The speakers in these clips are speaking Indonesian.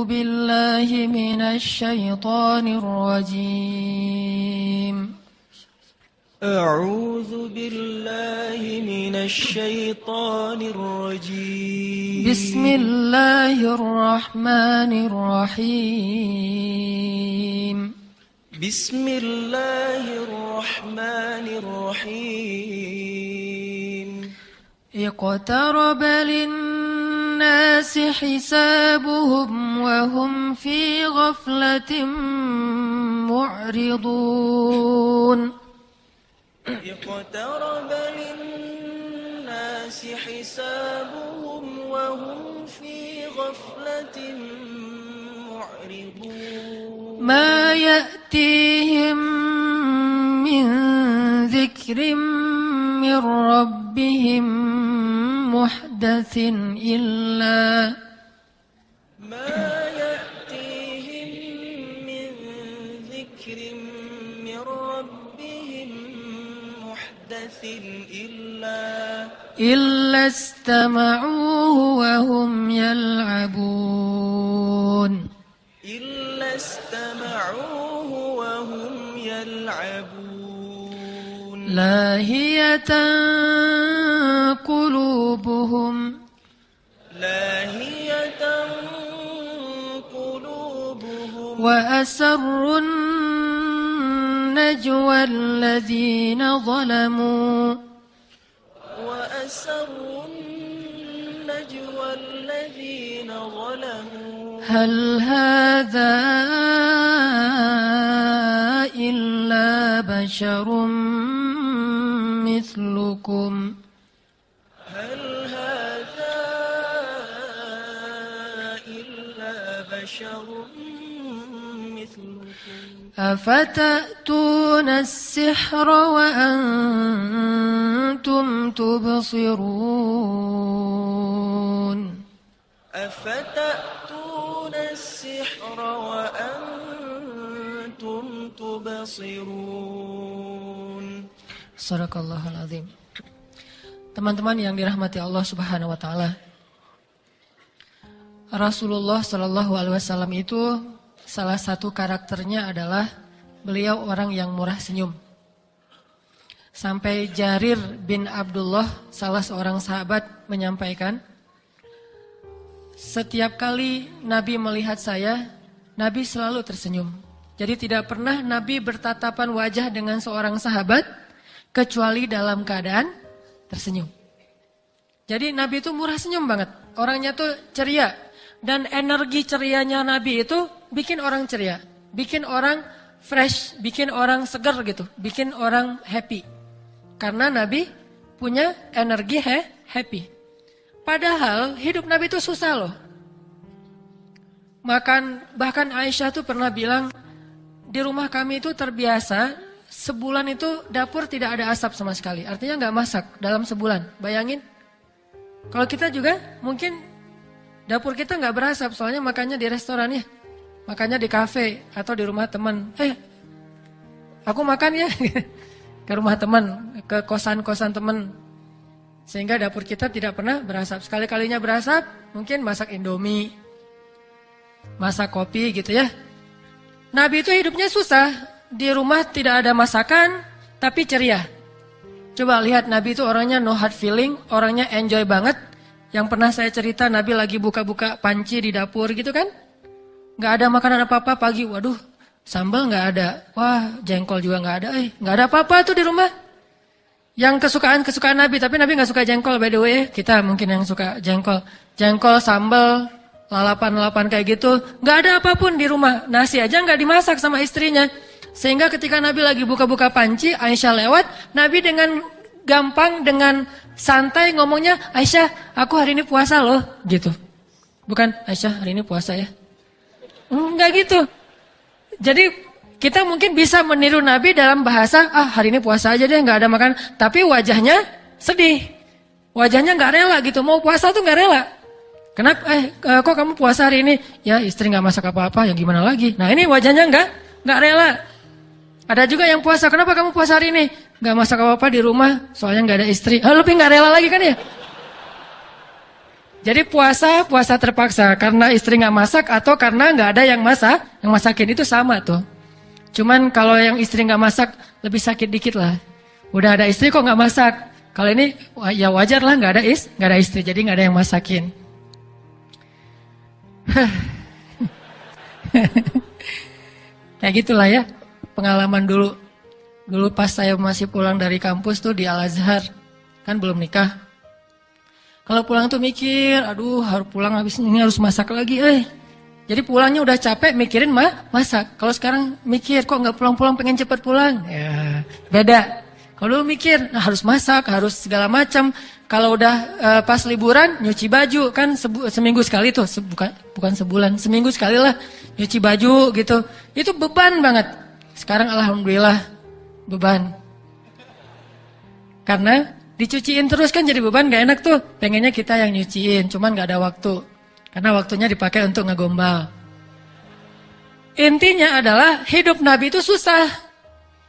بالله من الشيطان الرجيم أعوذ بالله من الشيطان الرجيم بسم الله الرحمن الرحيم بسم الله الرحمن الرحيم اقترب للناس حسابهم وهم في غفلة معرضون اقترب للناس حسابهم وهم في غفلة معرضون ما يأتيهم من ذكر من ربهم محدث إلا ما يأتيهم من ذكر من ربهم محدث إلا استمعوه وهم يلعبون إلا استمعوه وهم يلعبون لاهية قلوبهم لاهية قلوبهم وأسروا النجوى الذين ظلموا وأسروا النجوى الذين ظلموا هل هذا إلا بشر مثلكم هل هذا إلا بشر مثلكم أفتأتون السحر وأنتم تبصرون أفتأتون السحر وأنتم تبصرون Sadaqallahul azim. Teman-teman yang dirahmati Allah Subhanahu wa taala. Rasulullah Shallallahu alaihi wasallam itu salah satu karakternya adalah beliau orang yang murah senyum. Sampai Jarir bin Abdullah, salah seorang sahabat, menyampaikan, setiap kali Nabi melihat saya, Nabi selalu tersenyum. Jadi tidak pernah Nabi bertatapan wajah dengan seorang sahabat kecuali dalam keadaan tersenyum. Jadi Nabi itu murah senyum banget. Orangnya tuh ceria. Dan energi cerianya Nabi itu bikin orang ceria. Bikin orang fresh, bikin orang segar gitu. Bikin orang happy. Karena Nabi punya energi happy. Padahal hidup Nabi itu susah loh. Bahkan Aisyah tuh pernah bilang, di rumah kami itu terbiasa sebulan itu dapur tidak ada asap sama sekali. Artinya nggak masak dalam sebulan. Bayangin. Kalau kita juga mungkin dapur kita nggak berasap, soalnya makannya di restoran ya. Makannya di kafe atau di rumah teman. Aku makan ya. Ke rumah teman, ke kosan-kosan teman. Sehingga dapur kita tidak pernah berasap. Sekali-kalinya berasap, mungkin masak Indomie, masak kopi gitu ya. Nabi itu hidupnya susah. Di rumah tidak ada masakan, tapi ceria. Coba lihat Nabi itu orangnya no hard feeling, orangnya enjoy banget. Yang pernah saya cerita Nabi lagi buka-buka panci di dapur gitu kan. Gak ada makanan apa-apa pagi, waduh sambal gak ada. Wah jengkol juga gak ada, gak ada apa-apa tuh di rumah. Yang kesukaan Nabi, tapi Nabi gak suka jengkol by the way. Kita mungkin yang suka jengkol. Jengkol, sambal, lalapan-lalapan kayak gitu. Gak ada apapun di rumah, nasi aja gak dimasak sama istrinya. Sehingga ketika Nabi lagi buka-buka panci, Aisyah lewat, Nabi dengan gampang, dengan santai ngomongnya, Aisyah, aku hari ini puasa loh, gitu. Bukan, Aisyah hari ini puasa ya. Enggak gitu. Jadi kita mungkin bisa meniru Nabi dalam bahasa, hari ini puasa aja deh, gak ada makan. Tapi wajahnya sedih. Wajahnya gak rela gitu, mau puasa tuh gak rela. Kenapa? Kok kamu puasa hari ini? Ya istri gak masak apa-apa, ya gimana lagi. Nah ini wajahnya gak rela. Ada juga yang puasa, kenapa kamu puasa hari ini? Gak masak apa-apa di rumah, soalnya gak ada istri. Lebih gak rela lagi kan ya? Jadi puasa terpaksa karena istri nggak masak atau karena nggak ada yang masakin itu sama tuh. Cuman kalau yang istri nggak masak lebih sakit dikit lah. Udah ada istri kok nggak masak. Kalau ini ya wajar lah nggak ada istri jadi nggak ada yang masakin. Kayak gitulah ya pengalaman dulu. Dulu pas saya masih pulang dari kampus tuh di Al-Azhar kan belum nikah. Kalau pulang tuh mikir, aduh harus pulang habis ini harus masak lagi, Jadi pulangnya udah capek mikirin masak. Kalau sekarang mikir kok nggak pulang-pulang pengen cepet pulang, ya beda. Kalau dulu mikir harus masak, harus segala macam. Kalau udah pas liburan nyuci baju kan seminggu sekali tuh, bukan sebulan, seminggu sekali lah nyuci baju gitu. Itu beban banget. Sekarang alhamdulillah beban. Karena dicuciin terus kan jadi beban gak enak tuh. Pengennya kita yang nyuciin, cuman gak ada waktu. Karena waktunya dipakai untuk ngegombal. Intinya adalah hidup Nabi itu susah.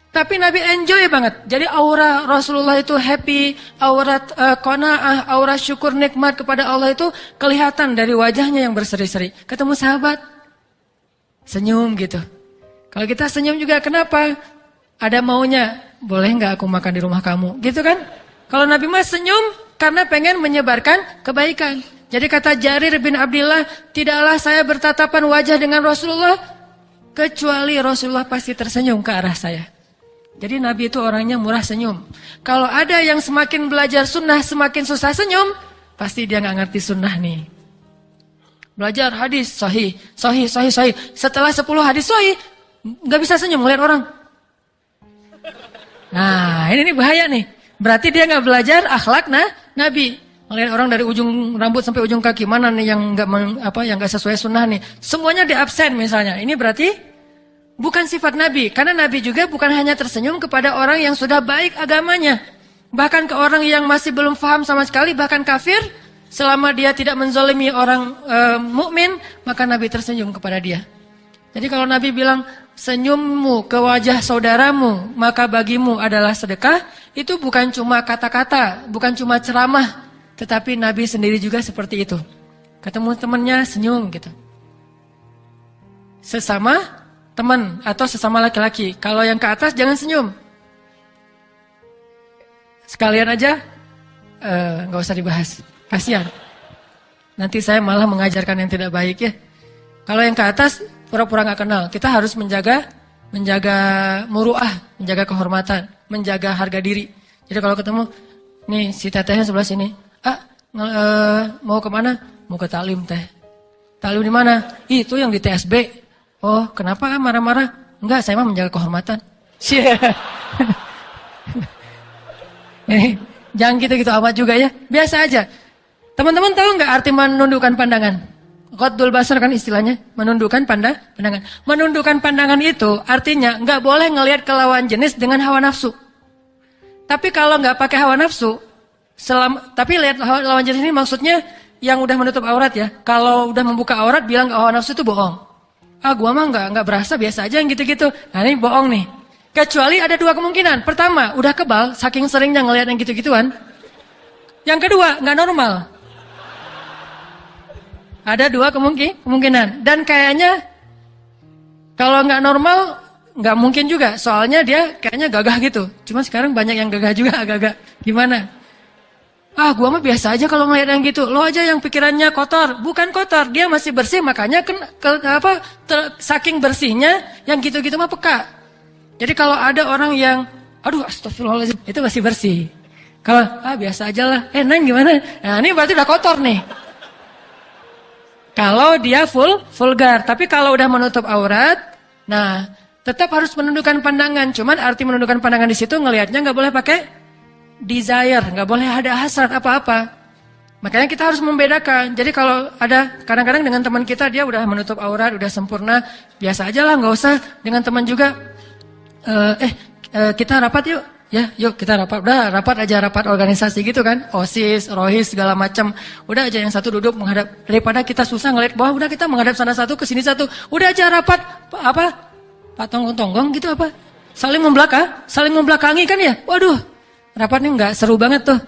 Tapi Nabi enjoy banget. Jadi aura Rasulullah itu happy, aura qanaah, aura syukur nikmat kepada Allah itu kelihatan dari wajahnya yang berseri-seri. Ketemu sahabat, senyum gitu. Kalau kita senyum juga kenapa? Ada maunya, boleh gak aku makan di rumah kamu? Gitu kan? Kalau Nabi Mas senyum karena pengen menyebarkan kebaikan. Jadi kata Jarir bin Abdillah, tidaklah saya bertatapan wajah dengan Rasulullah kecuali Rasulullah pasti tersenyum ke arah saya. Jadi Nabi itu orangnya murah senyum. Kalau ada yang semakin belajar sunnah semakin susah senyum, pasti dia nggak ngerti sunnah nih. Belajar hadis sahih. Setelah 10 hadis sahih, nggak bisa senyum ngeliat orang. Nah ini bahaya nih. Berarti dia nggak belajar akhlak Nabi. Melihat orang dari ujung rambut sampai ujung kaki mana nih yang nggak sesuai sunnah nih. Semuanya di absen misalnya. Ini berarti bukan sifat Nabi. Karena Nabi juga bukan hanya tersenyum kepada orang yang sudah baik agamanya. Bahkan ke orang yang masih belum paham sama sekali, bahkan kafir, selama dia tidak menzalimi orang mukmin, maka Nabi tersenyum kepada dia. Jadi kalau Nabi bilang, senyummu ke wajah saudaramu, maka bagimu adalah sedekah, itu bukan cuma kata-kata, bukan cuma ceramah, tetapi Nabi sendiri juga seperti itu. Ketemu temannya senyum gitu. Sesama teman atau sesama laki-laki, kalau yang ke atas jangan senyum. Sekalian aja, nggak usah dibahas, kasihan. Nanti saya malah mengajarkan yang tidak baik ya. Kalau yang ke atas pura-pura nggak kenal, kita harus menjaga muruah, menjaga kehormatan, menjaga harga diri. Jadi kalau ketemu, nih si tetehnya sebelah sini, mau kemana? Mau ke taklim teh. Taklim di mana? Itu yang di TSB. Oh kenapa marah-marah? Enggak, saya mah menjaga kehormatan. Jangan gitu-gitu amat juga ya, biasa aja. Teman-teman tahu nggak arti menundukkan pandangan? Ghaddul basar kan istilahnya, menundukkan pandangan. Menundukkan pandangan itu artinya nggak boleh ngelihat ke lawan jenis dengan hawa nafsu. Tapi kalau nggak pakai hawa nafsu, tapi lihat lawan jenis ini maksudnya yang udah menutup aurat ya. Kalau udah membuka aurat bilang hawa nafsu itu bohong. Gua mah nggak berasa biasa aja yang gitu-gitu. Nah ini bohong nih. Kecuali ada dua kemungkinan. Pertama, udah kebal, saking seringnya ngelihat yang gitu-gituan. Yang kedua, nggak normal. Ada dua kemungkinan. Dan kayaknya kalau nggak normal, nggak mungkin juga. Soalnya dia kayaknya gagah gitu. Cuma sekarang banyak yang gagah juga, agak-agak gimana. Gua mah biasa aja kalau ngeliat yang gitu. Lo aja yang pikirannya kotor. Bukan kotor, dia masih bersih. Makanya saking bersihnya, yang gitu-gitu mah peka. Jadi kalau ada orang yang, aduh astagfirullahaladzim, itu masih bersih. Kalau, biasa aja lah. Neng gimana? Nah ini berarti udah kotor nih. Kalau dia vulgar, tapi kalau udah menutup aurat, nah tetap harus menundukkan pandangan. Cuman arti menundukkan pandangan di situ ngelihatnya nggak boleh pakai desire, nggak boleh ada hasrat apa-apa. Makanya kita harus membedakan. Jadi kalau ada kadang-kadang dengan teman kita dia udah menutup aurat, udah sempurna, biasa aja lah, nggak usah. Dengan teman juga, kita rapat yuk. Ya, yuk kita rapat. Udah rapat aja, rapat organisasi gitu kan. OSIS, ROHIS segala macam. Udah aja yang satu duduk menghadap, daripada kita susah ngeliat bawah, udah kita menghadap sana satu ke sini satu. Udah aja rapat Pak tonggong-tonggong gitu Saling membelakangi kan ya. Waduh, rapatnya nggak seru banget tuh.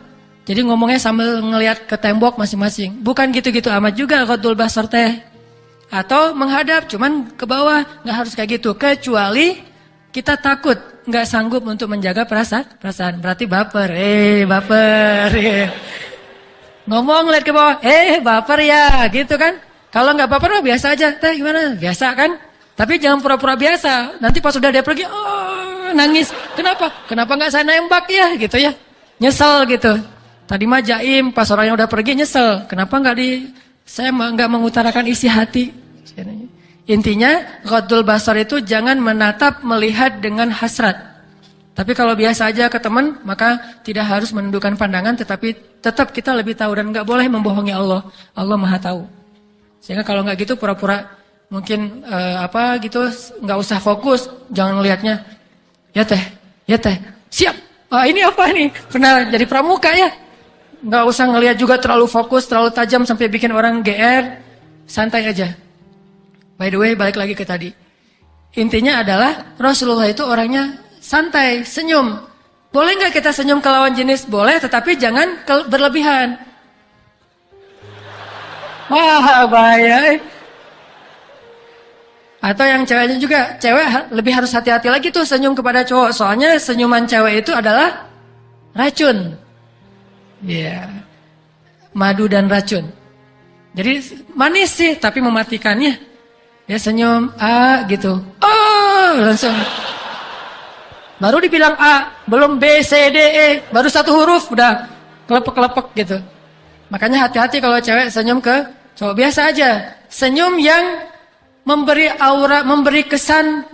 Jadi ngomongnya sambil ngelihat ke tembok masing-masing. Bukan gitu-gitu amat juga ghadul basar teh. Atau menghadap cuman ke bawah, nggak harus kayak gitu. Kecuali kita takut, nggak sanggup untuk menjaga perasaan. Berarti baper, baper. Ngomong lihat ke bawah, baper ya, gitu kan. Kalau nggak baper mah biasa aja, teh gimana? Biasa kan? Tapi jangan pura-pura biasa. Nanti pas sudah dia pergi, nangis. Kenapa? Kenapa nggak saya nembak ya, gitu ya? Nyesel gitu. Tadi mah jaim, pas orangnya udah pergi nyesel. Kenapa saya nggak mengutarakan isi hati? Intinya, ghadul basar itu jangan menatap, melihat dengan hasrat. Tapi kalau biasa aja ke teman, maka tidak harus menundukkan pandangan, tetapi tetap kita lebih tahu dan nggak boleh membohongi Allah. Allah Maha Tahu. Sehingga kalau nggak gitu pura-pura mungkin gitu, nggak usah fokus, jangan lihatnya. Ya teh, siap. Ini apa nih? Pernah jadi pramuka ya? Nggak usah ngelihat juga terlalu fokus, terlalu tajam sampai bikin orang GR. Santai aja. By the way, balik lagi ke tadi. Intinya adalah Rasulullah itu orangnya santai, senyum. Boleh nggak kita senyum ke lawan jenis? Boleh, tetapi jangan berlebihan. Wah, bahaya. Atau yang ceweknya juga, cewek lebih harus hati-hati lagi tuh senyum kepada cowok. Soalnya senyuman cewek itu adalah racun. Iya, madu dan racun. Jadi manis sih, tapi mematikannya. Dia senyum, gitu. Langsung. Baru dibilang A, belum B, C, D, E. Baru satu huruf, udah kelepek-kelepek gitu. Makanya hati-hati kalau cewek senyum ke cowok. Biasa aja. Senyum yang memberi aura, memberi kesan,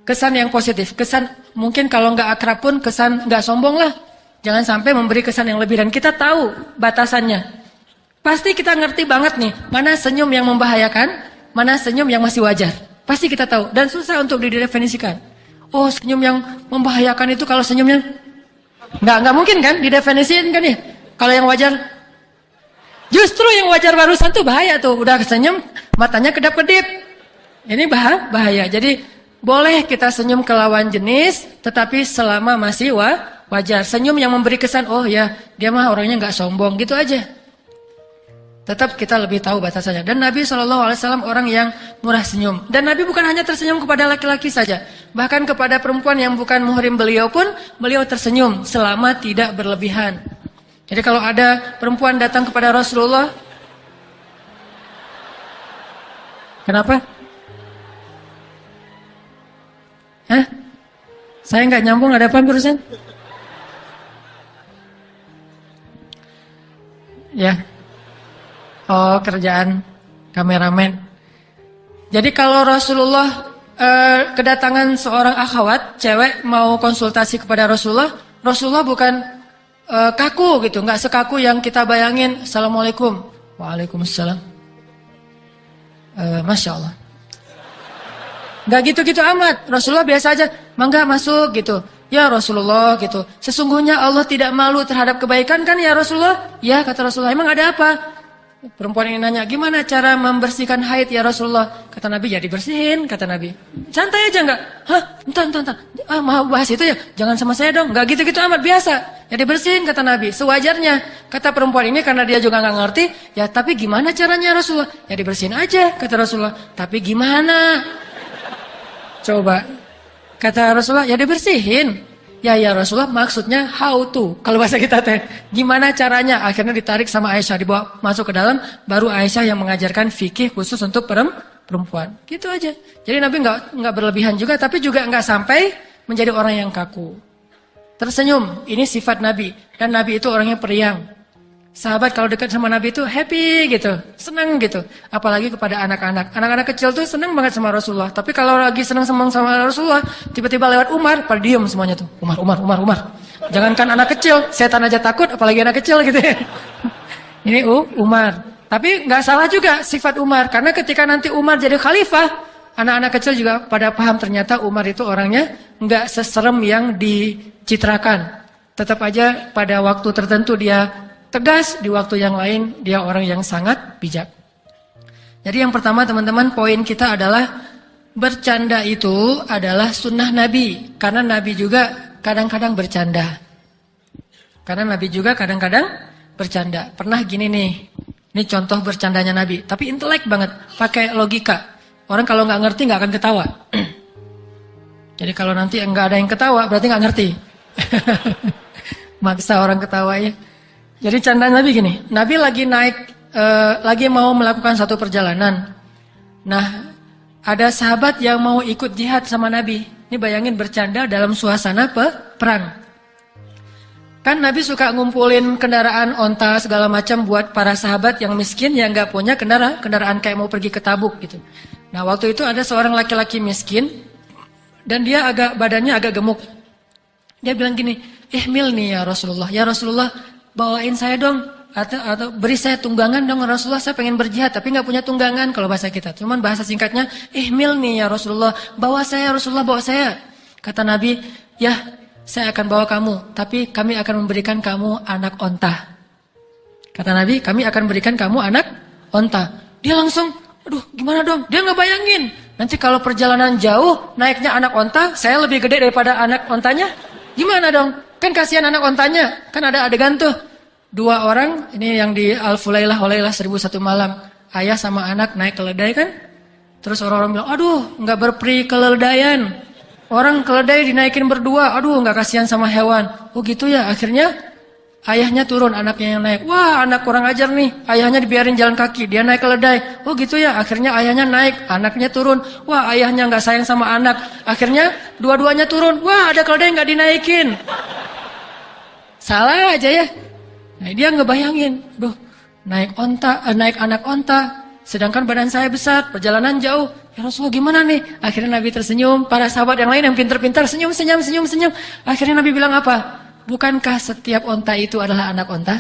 kesan yang positif. Kesan mungkin kalau nggak akrab pun kesan nggak sombong lah. Jangan sampai memberi kesan yang lebih. Dan kita tahu batasannya. Pasti kita ngerti banget nih. Mana senyum yang membahayakan. Mana senyum yang masih wajar. Pasti kita tahu. Dan susah untuk didefinisikan. Oh, senyum yang membahayakan itu kalau senyumnya. Nggak mungkin kan didefinisikan kan ya. Kalau yang wajar. Justru yang wajar barusan tuh bahaya tuh. Udah senyum matanya kedap-kedip. Ini bahaya. Jadi boleh kita senyum ke lawan jenis, tetapi selama masih wajar. Senyum yang memberi kesan, oh ya dia mah orangnya nggak sombong, gitu aja. Tetap kita lebih tahu batasannya. Dan Nabi SAW orang yang murah senyum. Dan Nabi bukan hanya tersenyum kepada laki-laki saja. Bahkan kepada perempuan yang bukan muhrim beliau pun, beliau tersenyum selama tidak berlebihan. Jadi kalau ada perempuan datang kepada Rasulullah, kenapa? Saya nggak nyambung, ada apa barusan? Ya. Oh, kerjaan kameramen. Jadi kalau Rasulullah kedatangan seorang akhwat, cewek mau konsultasi kepada Rasulullah, Rasulullah bukan kaku gitu, nggak sekaku yang kita bayangin. Assalamualaikum, waalaikumsalam. Masya Allah. Nggak gitu-gitu amat. Rasulullah biasa aja, mangga masuk gitu. Ya Rasulullah gitu. Sesungguhnya Allah tidak malu terhadap kebaikan kan ya Rasulullah? Ya kata Rasulullah, emang ada apa? Perempuan ini nanya, gimana cara membersihkan haid ya Rasulullah? Kata Nabi, ya dibersihin, kata Nabi. Santai aja enggak? Entah. Mau bahas itu ya? Jangan sama saya dong. Enggak gitu-gitu amat, biasa. Ya dibersihin, kata Nabi. Sewajarnya. Kata perempuan ini karena dia juga enggak ngerti. Ya tapi gimana caranya Rasulullah? Ya dibersihin aja, kata Rasulullah. Tapi gimana? Coba. Kata Rasulullah, ya dibersihin. Ya Rasulullah, maksudnya how to. Kalau bahasa kita teh, gimana caranya? Akhirnya ditarik sama Aisyah, dibawa masuk ke dalam. Baru Aisyah yang mengajarkan fikih khusus untuk perempuan. Gitu aja. Jadi Nabi nggak berlebihan juga, tapi juga nggak sampai menjadi orang yang kaku. Tersenyum, ini sifat Nabi. Dan Nabi itu orangnya periang. Sahabat kalau dekat sama Nabi itu happy gitu, senang gitu. Apalagi kepada anak-anak. Anak-anak kecil tuh senang banget sama Rasulullah. Tapi kalau lagi senang sama Rasulullah, tiba-tiba lewat Umar, pada diem semuanya tuh. Umar. Jangankan anak kecil, setan aja takut, apalagi anak kecil gitu ya. Ini Umar. Tapi nggak salah juga sifat Umar. Karena ketika nanti Umar jadi khalifah, anak-anak kecil juga pada paham ternyata Umar itu orangnya nggak seserem yang dicitrakan. Tetap aja pada waktu tertentu dia tegas, di waktu yang lain dia orang yang sangat bijak. Jadi yang pertama teman-teman, poin kita adalah bercanda itu adalah sunnah Nabi. Karena Nabi juga kadang-kadang bercanda. Karena Nabi juga kadang-kadang bercanda. Pernah gini nih, ini contoh bercandanya Nabi. Tapi intelek banget, pakai logika. Orang kalau nggak ngerti nggak akan ketawa. Jadi kalau nanti nggak ada yang ketawa, berarti nggak ngerti. Maksa orang ketawa ya. Jadi candaan Nabi gini, Nabi lagi naik, lagi mau melakukan satu perjalanan. Nah, ada sahabat yang mau ikut jihad sama Nabi. Ini bayangin bercanda dalam suasana perang. Kan Nabi suka ngumpulin kendaraan, onta, segala macam buat para sahabat yang miskin yang nggak punya kendaraan kayak mau pergi ke Tabuk gitu. Nah waktu itu ada seorang laki-laki miskin dan dia badannya agak gemuk. Dia bilang gini, ihmil nih ya Rasulullah bawain saya dong atau beri saya tunggangan dong Rasulullah, saya pengen berjihad tapi nggak punya tunggangan kalau bahasa kita. Cuman bahasa singkatnya ihmil nih ya Rasulullah, bawa saya Rasulullah bawa saya. Kata Nabi, ya saya akan bawa kamu, tapi kami akan memberikan kamu anak onta. Kata Nabi, kami akan berikan kamu anak onta. Dia langsung, aduh gimana dong? Dia nggak bayangin. Nanti kalau perjalanan jauh, naiknya anak onta, saya lebih gede daripada anak ontanya. Gimana dong? Kan kasihan anak ontanya. Kan ada adegan tuh. 2 orang, ini yang di Al-Fulailah 1001 malam. Ayah sama anak naik keledai kan? Terus orang-orang bilang, aduh nggak berperi keledaian. Orang keledai dinaikin berdua, aduh nggak kasihan sama hewan. Oh gitu ya, akhirnya ayahnya turun, anaknya yang naik. Wah anak kurang ajar nih, ayahnya dibiarin jalan kaki, dia naik keledai. Oh gitu ya, akhirnya ayahnya naik, anaknya turun. Wah ayahnya nggak sayang sama anak, akhirnya dua-duanya turun. Wah ada keledai nggak dinaikin. Salah aja ya. Nah dia ngebayangin, duh naik anak onta. Sedangkan badan saya besar, perjalanan jauh. Ya Rasulullah gimana nih? Akhirnya Nabi tersenyum. Para sahabat yang lain yang pintar-pintar senyum. Akhirnya Nabi bilang apa? Bukankah setiap onta itu adalah anak onta?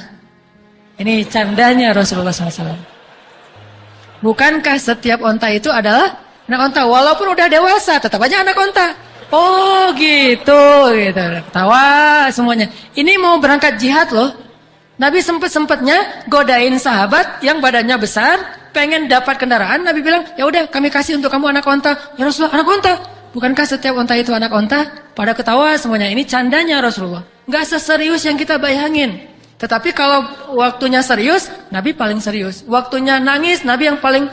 Ini candanya Rasulullah SAW. Bukankah setiap onta itu adalah anak onta? Walaupun udah dewasa, tetap aja anak onta. Oh gitu. Tawa semuanya. Ini mau berangkat jihad loh. Nabi sempet-sempetnya godain sahabat yang badannya besar, pengen dapat kendaraan. Nabi bilang, ya udah kami kasih untuk kamu anak onta. Ya Rasulullah, anak onta? Bukankah setiap onta itu anak onta? Pada ketawa semuanya. Ini candanya Rasulullah. Nggak seserius yang kita bayangin. Tetapi kalau waktunya serius, Nabi paling serius. Waktunya nangis, Nabi yang paling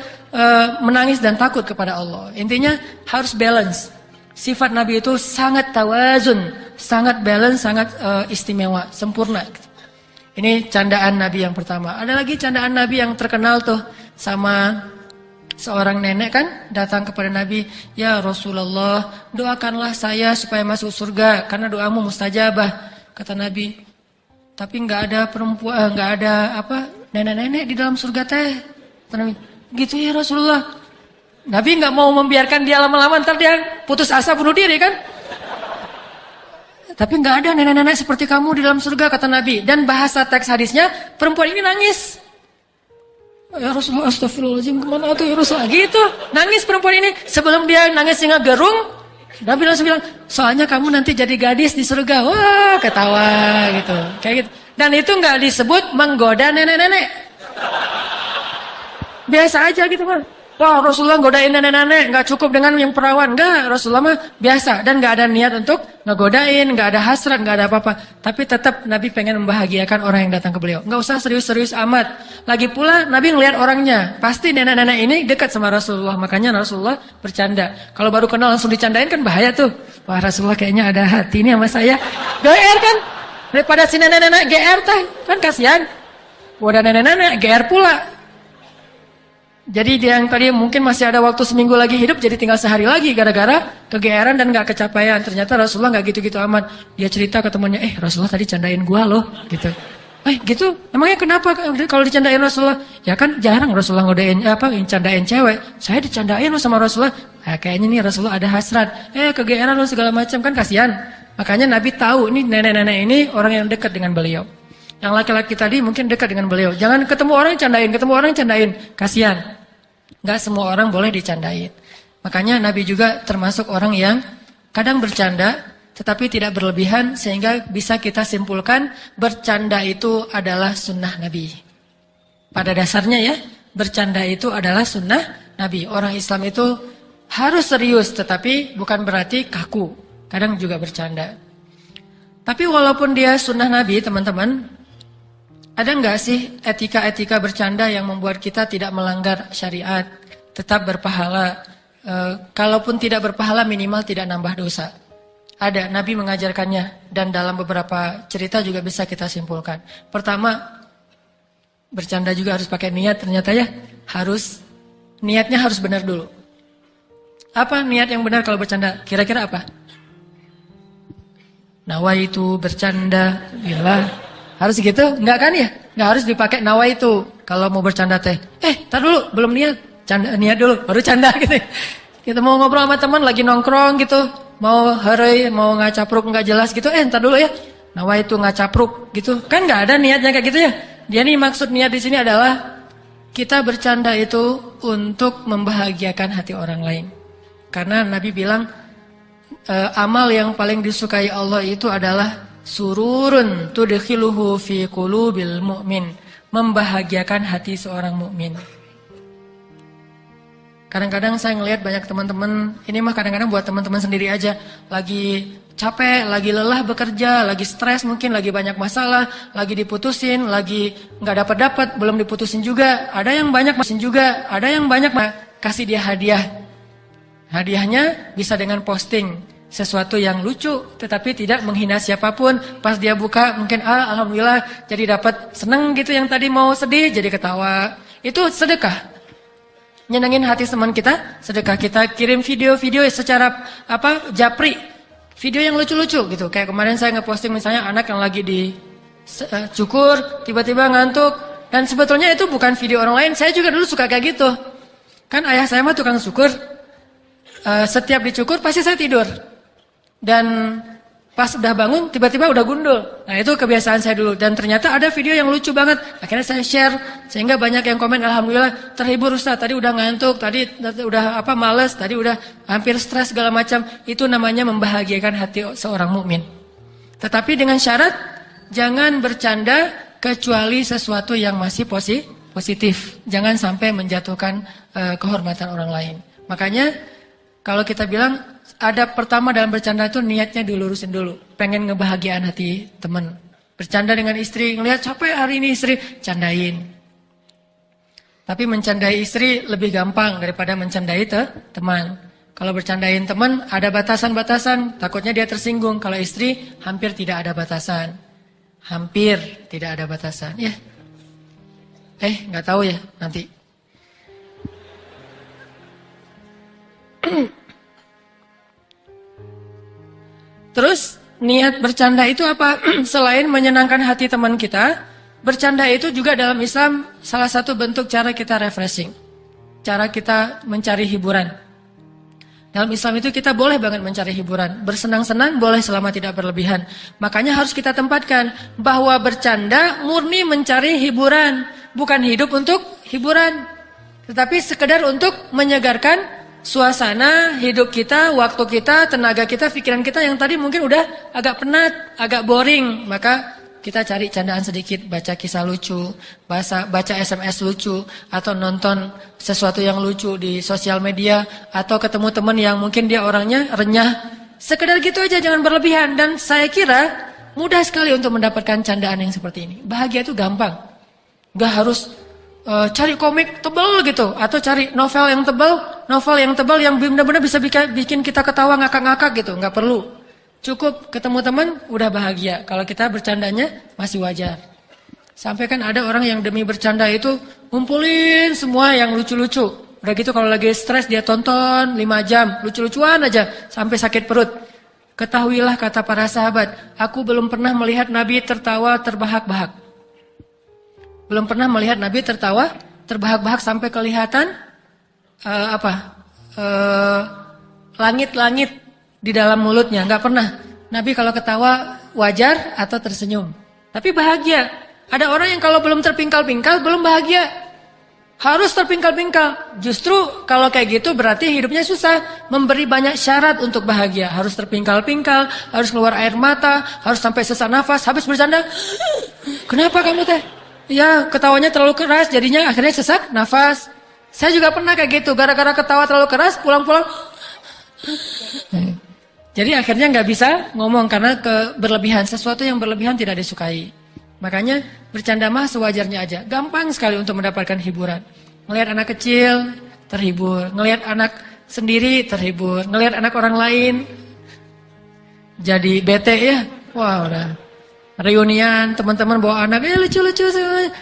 menangis dan takut kepada Allah. Intinya harus balance. Sifat Nabi itu sangat tawazun, sangat balance, sangat istimewa, sempurna. Ini candaan Nabi yang pertama. Ada lagi candaan Nabi yang terkenal tuh sama seorang nenek kan datang kepada Nabi, ya Rasulullah, doakanlah saya supaya masuk surga karena doamu mustajabah. Kata Nabi, tapi nggak ada perempuan, nggak ada nenek-nenek di dalam surga teh. Kata Nabi, gitu ya Rasulullah. Nabi nggak mau membiarkan dia lama-lama, ntar dia putus asa bunuh diri kan. Tapi nggak ada nenek-nenek seperti kamu di dalam surga, kata Nabi. Dan bahasa teks hadisnya, perempuan ini nangis. Ya Rasulullah, astagfirullahaladzim, kemana tuh ya Rasulullah? Gitu, nangis perempuan ini. Sebelum dia nangis hingga gerung, Nabi langsung bilang, soalnya kamu nanti jadi gadis di surga. Wah, ketawa gitu. Kayak gitu. Dan itu nggak disebut menggoda nenek-nenek. Biasa aja gitu kan. Wah Rasulullah godain nenek-nenek, nggak cukup dengan yang perawan. Nggak, Rasulullah mah biasa. Dan nggak ada niat untuk ngegodain, nggak ada hasrat, nggak ada apa-apa. Tapi tetap Nabi pengen membahagiakan orang yang datang ke beliau. Nggak usah serius-serius amat. Lagi pula Nabi ngelihat orangnya. Pasti nenek-nenek ini dekat sama Rasulullah. Makanya Rasulullah bercanda. Kalau baru kenal langsung dicandain kan bahaya tuh. Wah Rasulullah kayaknya ada hati ini sama saya. GR kan? Daripada si nenek-nenek GR teh. Kan kasihan. Udah nenek-nenek GR pula. Jadi dia yang tadi mungkin masih ada waktu seminggu lagi hidup, jadi tinggal sehari lagi gara-gara kegeeran dan gak kecapaian. Ternyata Rasulullah gak gitu-gitu amat. Dia cerita ke temannya, Rasulullah tadi candain gua loh, gitu. Gitu? Emangnya kenapa kalau dicandain Rasulullah? Ya kan jarang Rasulullah ngodain candain cewek. Saya dicandain loh sama Rasulullah. Kayaknya nih Rasulullah ada hasrat. Kegeeran loh segala macam, kan kasihan. Makanya Nabi tahu ini nenek-nenek ini orang yang dekat dengan beliau. Yang laki-laki tadi mungkin dekat dengan beliau. Jangan ketemu orang candain, kasihan. Gak semua orang boleh dicandain. Makanya Nabi juga termasuk orang yang kadang bercanda tetapi tidak berlebihan, sehingga bisa kita simpulkan bercanda itu adalah sunnah Nabi. Pada dasarnya ya, bercanda itu adalah sunnah Nabi. Orang Islam itu harus serius tetapi bukan berarti kaku. Kadang juga bercanda. Tapi walaupun dia sunnah Nabi, teman-teman, ada nggak sih etika-etika bercanda yang membuat kita tidak melanggar syariat, tetap berpahala? Kalaupun tidak berpahala, minimal tidak nambah dosa. Ada, Nabi mengajarkannya, dan dalam beberapa cerita juga bisa kita simpulkan. Pertama, bercanda juga harus pakai niat ternyata ya. Niatnya harus benar dulu. Apa niat yang benar kalau bercanda? Kira-kira apa? Nawaitu bercanda, bila. Harus gitu? Enggak kan ya? Enggak harus dipakai nawaitu kalau mau bercanda teh. Tar dulu, belum niat. Niat dulu, baru canda gitu. Kita mau ngobrol sama teman lagi nongkrong gitu. Mau hari, mau ngacapruk nggak jelas gitu, ntar dulu ya. Nawaitu ngacapruk gitu, kan nggak ada niatnya kayak gitu ya. Dia nih maksud niat di sini adalah kita bercanda itu untuk membahagiakan hati orang lain. Karena Nabi bilang amal yang paling disukai Allah itu adalah sururun tudkhiluhu fi qulubil mu'min, membahagiakan hati seorang mukmin. Kadang-kadang saya ngelihat banyak teman-teman, ini mah kadang-kadang buat teman-teman sendiri aja, lagi capek, lagi lelah bekerja, lagi stres mungkin, lagi banyak masalah, lagi diputusin, lagi nggak dapat, belum diputusin juga, ada yang banyak kasih dia hadiah. Hadiahnya bisa dengan posting sesuatu yang lucu, tetapi tidak menghina siapapun. Pas dia buka mungkin alhamdulillah jadi dapat seneng gitu, yang tadi mau sedih jadi ketawa. Itu sedekah. Nyenengin hati teman kita, sedekah. Kita kirim video-video secara japri, video yang lucu-lucu gitu. Kayak kemarin saya ngeposting misalnya anak yang lagi dicukur, tiba-tiba ngantuk, dan sebetulnya itu bukan video orang lain. Saya juga dulu suka kayak gitu. Kan ayah saya mah tukang syukur. Setiap dicukur pasti saya tidur. Dan pas udah bangun tiba-tiba udah gundul. Nah, itu kebiasaan saya dulu, dan ternyata ada video yang lucu banget. Akhirnya saya share sehingga banyak yang komen, alhamdulillah terhibur Ustaz, tadi udah ngantuk, tadi udah males, tadi udah hampir stres segala macam. Itu namanya membahagiakan hati seorang mukmin. Tetapi dengan syarat jangan bercanda kecuali sesuatu yang masih positif. Jangan sampai menjatuhkan kehormatan orang lain. Makanya kalau kita bilang ada pertama dalam bercanda itu niatnya dilurusin dulu. Pengen ngebahagiaan hati teman. Bercanda dengan istri, ngelihat capek hari ini istri, candain. Tapi mencandai istri lebih gampang daripada mencandai teman. Kalau bercandain teman ada batasan-batasan, takutnya dia tersinggung. Kalau istri hampir tidak ada batasan. Hampir tidak ada batasan. Ya. Nggak tahu ya nanti. Terus niat bercanda itu apa? Selain menyenangkan hati teman kita, bercanda itu juga dalam Islam salah satu bentuk cara kita refreshing. Cara kita mencari hiburan. Dalam Islam itu kita boleh banget mencari hiburan. Bersenang-senang boleh selama tidak berlebihan. Makanya harus kita tempatkan bahwa bercanda murni mencari hiburan. Bukan hidup untuk hiburan. Tetapi sekedar untuk menyegarkan suasana hidup kita, waktu kita, tenaga kita, pikiran kita yang tadi mungkin udah agak penat, agak boring. Maka kita cari candaan sedikit, baca kisah lucu, baca SMS lucu, atau nonton sesuatu yang lucu di sosial media, atau ketemu teman yang mungkin dia orangnya renyah. Sekedar gitu aja, jangan berlebihan. Dan saya kira mudah sekali untuk mendapatkan candaan yang seperti ini. Bahagia itu gampang. Gak harus cari komik tebal gitu, atau cari novel yang tebal yang benar-benar bisa bikin kita ketawa ngakak-ngakak gitu. Nggak perlu, cukup ketemu teman udah bahagia. Kalau kita bercandanya masih wajar. Sampai kan ada orang yang demi bercanda itu ngumpulin semua yang lucu-lucu. Udah gitu kalau lagi stres dia tonton 5 jam lucu-lucuan aja sampai sakit perut. Ketahuilah kata para sahabat, aku belum pernah melihat Nabi tertawa terbahak-bahak. Belum pernah melihat Nabi tertawa terbahak-bahak sampai kelihatan langit-langit di dalam mulutnya. Nggak pernah. Nabi kalau ketawa wajar atau tersenyum. Tapi bahagia. Ada orang yang kalau belum terpingkal-pingkal belum bahagia. Harus terpingkal-pingkal. Justru kalau kayak gitu berarti hidupnya susah. Memberi banyak syarat untuk bahagia. Harus terpingkal-pingkal, harus keluar air mata, harus sampai sesak nafas, habis bercanda. Kenapa kamu teh? Ya ketawanya terlalu keras jadinya akhirnya sesak nafas. Saya juga pernah kayak gitu, gara-gara ketawa terlalu keras pulang-pulang Jadi akhirnya nggak bisa ngomong karena berlebihan. Sesuatu yang berlebihan tidak disukai. Makanya bercanda mah sewajarnya aja. Gampang sekali untuk mendapatkan hiburan. Ngelihat anak kecil terhibur, ngelihat anak sendiri terhibur, ngelihat anak orang lain jadi bete ya. Wah udah reunian teman-teman bawa anak, lucu-lucu.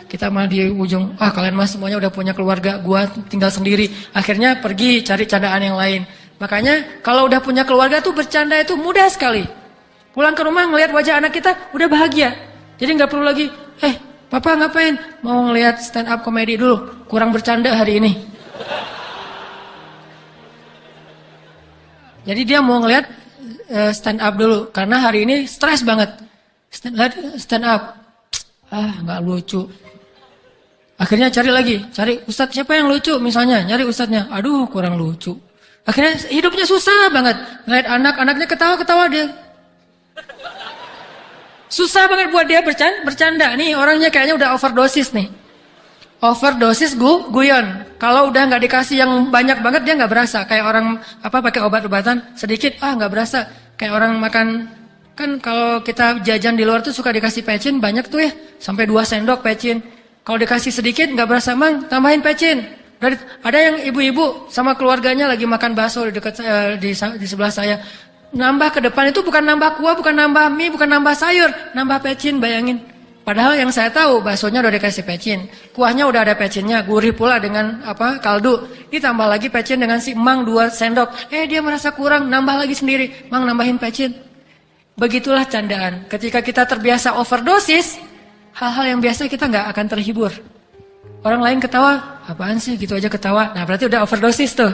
Kita mah di ujung, kalian mah semuanya udah punya keluarga, gua tinggal sendiri. Akhirnya pergi cari candaan yang lain. Makanya kalau udah punya keluarga tuh bercanda itu mudah sekali. Pulang ke rumah ngelihat wajah anak kita udah bahagia. Jadi nggak perlu lagi, papa ngapain? Mau ngelihat stand up komedi dulu, kurang bercanda hari ini. Jadi dia mau ngelihat stand up dulu karena hari ini stres banget. Stand up, nggak lucu. Akhirnya cari ustadz siapa yang lucu misalnya, nyari ustadznya, aduh kurang lucu. Akhirnya hidupnya susah banget. Ngeliat anak-anaknya ketawa-ketawa dia. Susah banget buat dia bercanda. Nih orangnya kayaknya udah overdosis nih. Overdosis guyon. Kalau udah nggak dikasih yang banyak banget dia nggak berasa. Kayak orang pakai obat-obatan sedikit, nggak berasa. Kayak orang makan, kan kalau kita jajan di luar tuh suka dikasih pecin banyak tuh ya. Sampai 2 sendok pecin. Kalau dikasih sedikit nggak berasa, Mang, tambahin pecin. Ada yang ibu-ibu sama keluarganya lagi makan bakso di dekat di sebelah saya. Nambah ke depan itu bukan nambah kuah, bukan nambah mie, bukan nambah sayur, nambah pecin, bayangin. Padahal yang saya tahu baksonya udah dikasih pecin, kuahnya udah ada pecinnya, gurih pula dengan kaldu. Ditambah lagi pecin dengan si Mang 2 sendok. Dia merasa kurang, nambah lagi sendiri. Mang nambahin pecin. Begitulah candaan. Ketika kita terbiasa overdosis, hal-hal yang biasa kita nggak akan terhibur. Orang lain ketawa, apaan sih gitu aja ketawa. Nah berarti udah overdosis tuh.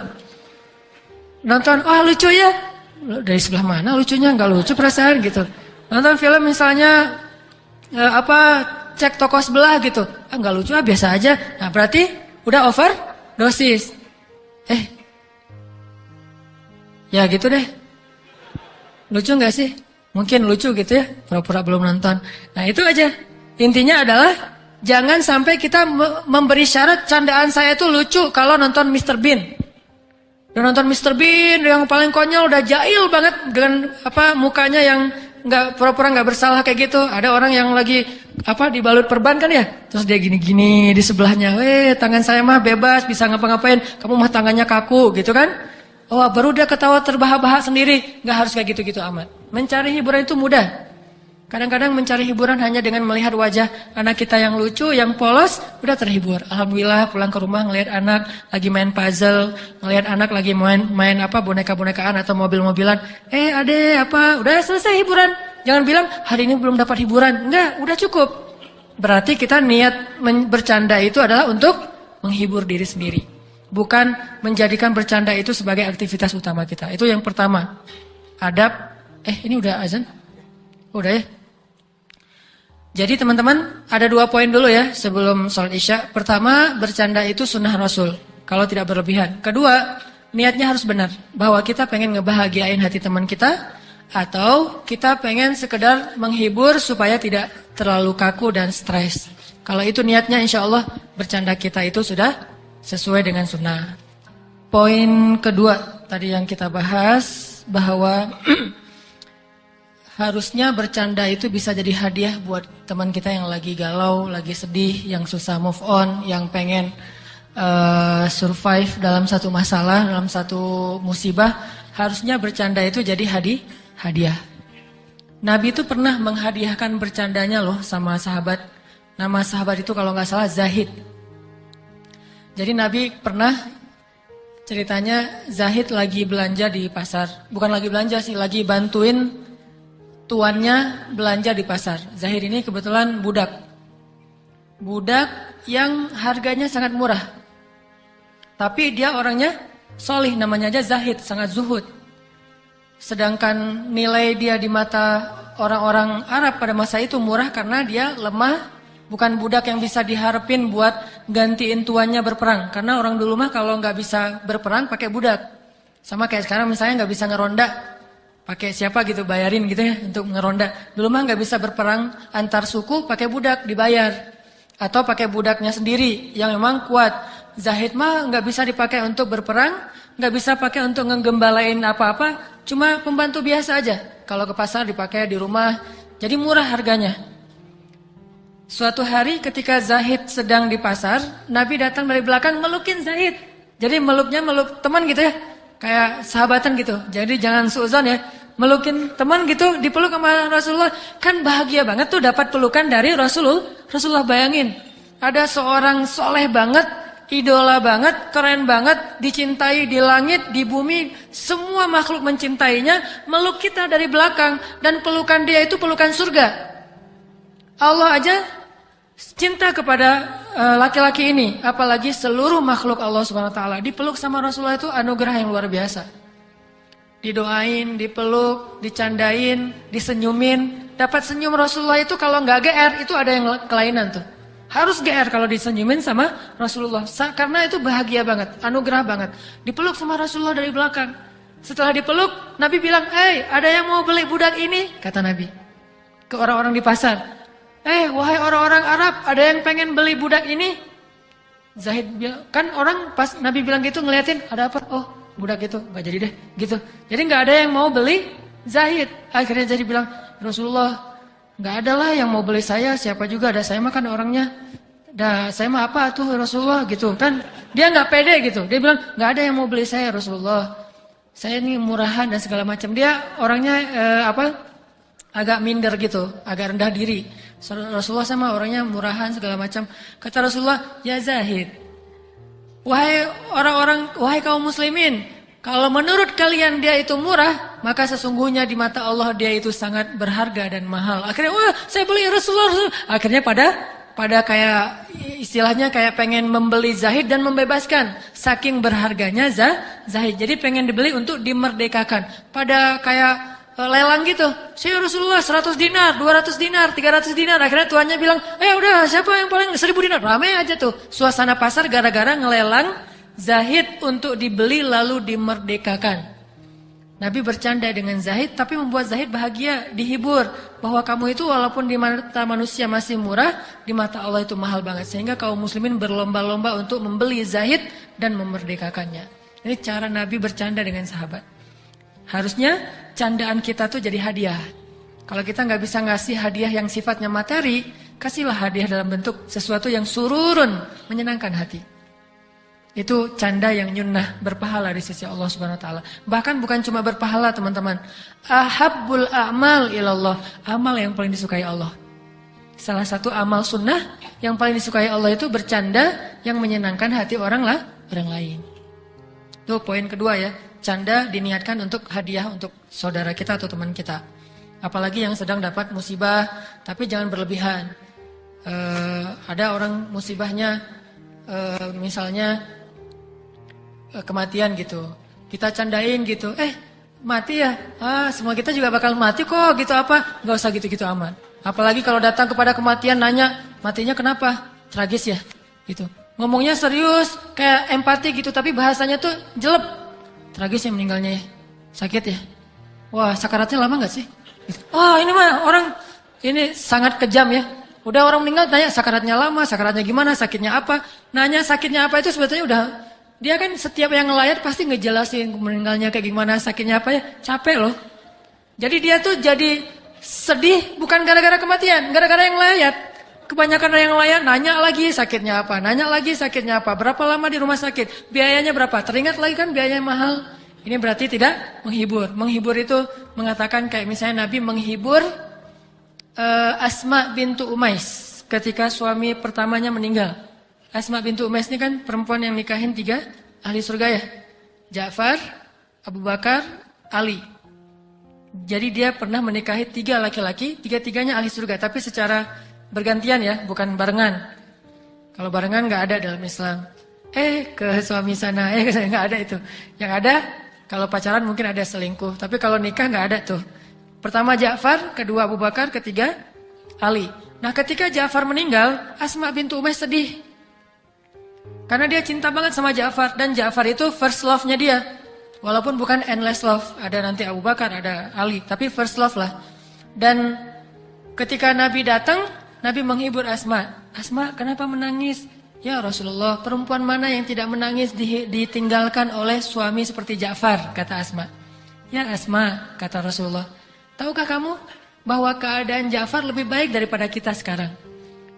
Nonton, lucu ya. Dari sebelah mana lucunya? Nggak lucu perasaan gitu. Nonton film misalnya cek toko sebelah gitu. Nggak lucu biasa aja. Nah berarti udah overdosis. Ya gitu deh. Lucu nggak sih? Mungkin lucu gitu ya. Pura-pura belum nonton. Nah itu aja. Intinya adalah jangan sampai kita memberi syarat candaan saya itu lucu kalau nonton Mr. Bean. Udah nonton Mr. Bean yang paling konyol, udah jahil banget dengan mukanya yang nggak pura-pura nggak bersalah kayak gitu. Ada orang yang lagi dibalut perban kan ya, terus dia gini-gini di sebelahnya, tangan saya mah bebas bisa ngapa-ngapain, kamu mah tangannya kaku gitu kan. Baru dia ketawa terbahak-bahak sendiri. Nggak harus kayak gitu-gitu amat. Mencari hiburan itu mudah. Kadang-kadang mencari hiburan hanya dengan melihat wajah anak kita yang lucu, yang polos, udah terhibur. Alhamdulillah pulang ke rumah ngelihat anak lagi main puzzle, ngelihat anak lagi main boneka-bonekaan atau mobil-mobilan. Udah selesai hiburan. Jangan bilang hari ini belum dapat hiburan. Enggak, udah cukup. Berarti kita niat bercanda itu adalah untuk menghibur diri sendiri. Bukan menjadikan bercanda itu sebagai aktivitas utama kita. Itu yang pertama. Adab. Ini udah azan? Udah ya? Jadi teman-teman ada 2 poin dulu ya sebelum sholat isya. Pertama, bercanda itu sunnah Rasul. Kalau tidak berlebihan. Kedua, niatnya harus benar. Bahwa kita pengen ngebahagiain hati teman kita. Atau kita pengen sekedar menghibur supaya tidak terlalu kaku dan stres. Kalau itu niatnya insya Allah bercanda kita itu sudah sesuai dengan sunnah. Poin kedua tadi yang kita bahas. Bahwa harusnya bercanda itu bisa jadi hadiah buat teman kita yang lagi galau, lagi sedih, yang susah move on, yang pengen survive dalam satu masalah, dalam satu musibah. Harusnya bercanda itu jadi hadiah. Nabi itu pernah menghadiahkan bercandanya loh sama sahabat. Nama sahabat itu kalau nggak salah Zahid. Jadi Nabi pernah ceritanya Zahid lagi belanja di pasar. Bukan lagi belanja sih, lagi bantuin tuannya belanja di pasar. Zahid ini kebetulan budak. Budak yang harganya sangat murah. Tapi dia orangnya solih, namanya aja Zahid, sangat zuhud. Sedangkan nilai dia di mata orang-orang Arab pada masa itu murah karena dia lemah. Bukan budak yang bisa diharapin buat gantiin tuannya berperang. Karena orang dulu mah kalau nggak bisa berperang pakai budak. Sama kayak sekarang misalnya nggak bisa ngeronda. Pakai siapa gitu bayarin gitu ya untuk ngeronda. Dulu mah nggak bisa berperang antar suku pakai budak dibayar atau pakai budaknya sendiri yang memang kuat. Zahid mah nggak bisa dipakai untuk berperang, nggak bisa pakai untuk ngegembalain apa-apa, cuma pembantu biasa aja. Kalau ke pasar dipakai di rumah, jadi murah harganya. Suatu hari ketika Zahid sedang di pasar, Nabi datang dari belakang melukin Zahid. Jadi meluknya meluk teman gitu ya, kayak sahabatan gitu. Jadi jangan suuzon ya, melukin teman gitu, dipeluk sama Rasulullah. Kan bahagia banget tuh dapat pelukan dari Rasulullah. Bayangin, ada seorang soleh banget, idola banget, keren banget, dicintai di langit, di bumi, semua makhluk mencintainya, meluk kita dari belakang. Dan pelukan dia itu pelukan surga. Allah aja cinta kepada laki-laki ini, apalagi seluruh makhluk Allah Subhanahu wa taala. Dipeluk sama Rasulullah itu anugerah yang luar biasa. Didoain, dipeluk, dicandain, disenyumin. Dapat senyum Rasulullah itu kalau nggak GR itu ada yang kelainan tuh. Harus GR kalau disenyumin sama Rasulullah. Karena itu bahagia banget, anugerah banget. Dipeluk sama Rasulullah dari belakang. Setelah dipeluk, Nabi bilang, ada yang mau beli budak ini? Kata Nabi ke orang-orang di pasar. Wahai orang-orang Arab, ada yang pengen beli budak ini? Zahid bilang, kan orang pas Nabi bilang gitu ngeliatin, ada apa? Oh, budak itu, gak jadi deh, gitu. Jadi gak ada yang mau beli Zahid. Akhirnya jadi bilang, Rasulullah, gak ada lah yang mau beli saya, siapa juga ada, saya mah kan orangnya. Saya mah apa tuh Rasulullah gitu kan. Dia gak pede gitu, dia bilang, gak ada yang mau beli saya Rasulullah. Saya ini murahan dan segala macam. Dia orangnya agak minder gitu, agak rendah diri. Rasulullah sama orangnya murahan segala macam. Kata Rasulullah, ya Zahid, wahai kaum muslimin, kalau menurut kalian dia itu murah, maka sesungguhnya di mata Allah dia itu sangat berharga dan mahal. Akhirnya, wah saya beli Rasulullah. Akhirnya pada kayak istilahnya kayak pengen membeli Zahid dan membebaskan. Saking berharganya Zahid. Jadi pengen dibeli untuk dimerdekakan. Pada kayak lelang gitu. Saya Rasulullah 100 dinar, 200 dinar, 300 dinar. Akhirnya tuannya bilang, udah siapa yang paling 1000 dinar. Ramai aja tuh. Suasana pasar gara-gara ngelelang Zahid untuk dibeli lalu dimerdekakan. Nabi bercanda dengan Zahid tapi membuat Zahid bahagia, dihibur. Bahwa kamu itu walaupun di mata manusia masih murah, di mata Allah itu mahal banget. Sehingga kaum muslimin berlomba-lomba untuk membeli Zahid dan memerdekakannya. Ini cara Nabi bercanda dengan sahabat. Harusnya candaan kita tuh jadi hadiah. Kalau kita nggak bisa ngasih hadiah yang sifatnya materi, kasihlah hadiah dalam bentuk sesuatu yang sururun, menyenangkan hati. Itu canda yang nyunnah, berpahala di sisi Allah Subhanahu wa taala. Bahkan bukan cuma berpahala, teman-teman. Ahabbul a'mal ilallah, amal yang paling disukai Allah. Salah satu amal sunnah yang paling disukai Allah itu bercanda yang menyenangkan hati orang lain. Itu poin kedua ya. Canda diniatkan untuk hadiah untuk saudara kita atau teman kita. Apalagi yang sedang dapat musibah, tapi jangan berlebihan. Ada orang musibahnya misalnya kematian gitu. Kita candain gitu. Mati ya? Semua kita juga bakal mati kok gitu apa? Gak usah gitu-gitu amat. Apalagi kalau datang kepada kematian nanya, matinya kenapa? Tragis ya? Gitu. Ngomongnya serius, kayak empati gitu, tapi bahasanya tuh jelek. Tragis ya meninggalnya ya, sakit ya. Wah sakaratnya lama gak sih? Ini mah orang ini sangat kejam ya. Udah orang meninggal tanya sakaratnya lama, sakaratnya gimana, sakitnya apa. Nanya sakitnya apa itu sebetulnya udah. Dia kan setiap yang ngelayat pasti ngejelasin meninggalnya kayak gimana, sakitnya apa ya. Capek loh. Jadi dia tuh jadi sedih bukan gara-gara kematian, gara-gara yang layat. Kebanyakan yang layat nanya lagi sakitnya apa, nanya lagi sakitnya apa, berapa lama di rumah sakit, biayanya berapa, teringat lagi kan biayanya mahal. Ini berarti tidak menghibur. Menghibur itu mengatakan kayak misalnya Nabi menghibur Asma bintu Umais ketika suami pertamanya meninggal. Asma bintu Umais ini kan perempuan yang nikahin 3 ahli surga ya. Ja'far, Abu Bakar, Ali. Jadi dia pernah menikahi 3 laki-laki, 3-tiganya ahli surga, tapi secara bergantian ya, bukan barengan. Kalau barengan nggak ada dalam Islam. Ke suami sana, nggak ada itu. Yang ada, kalau pacaran mungkin ada selingkuh. Tapi kalau nikah nggak ada tuh. Pertama Ja'far, kedua Abu Bakar, ketiga Ali. Nah ketika Ja'far meninggal, Asma bintu Umais sedih. Karena dia cinta banget sama Ja'far. Dan Ja'far itu first love-nya dia. Walaupun bukan endless love. Ada nanti Abu Bakar, ada Ali. Tapi first love lah. Dan ketika Nabi datang, Nabi menghibur Asma. Asma, kenapa menangis? Ya Rasulullah, perempuan mana yang tidak menangis ditinggalkan oleh suami seperti Ja'far, kata Asma. Ya Asma, kata Rasulullah, tahukah kamu bahwa keadaan Ja'far lebih baik daripada kita sekarang?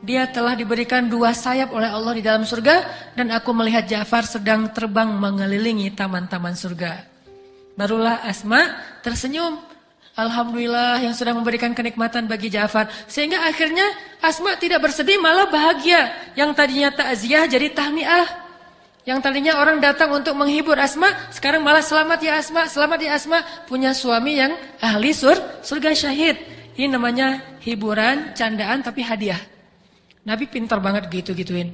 Dia telah diberikan 2 sayap oleh Allah di dalam surga, dan aku melihat Ja'far sedang terbang mengelilingi taman-taman surga. Barulah Asma tersenyum. Alhamdulillah yang sudah memberikan kenikmatan bagi Ja'far. Sehingga akhirnya Asma tidak bersedih, malah bahagia. Yang tadinya takziah jadi tahniah. Yang tadinya orang datang untuk menghibur Asma, sekarang malah selamat ya Asma, selamat ya Asma. Punya suami yang ahli surga syahid. Ini namanya hiburan, candaan tapi hadiah. Nabi pintar banget gitu-gituin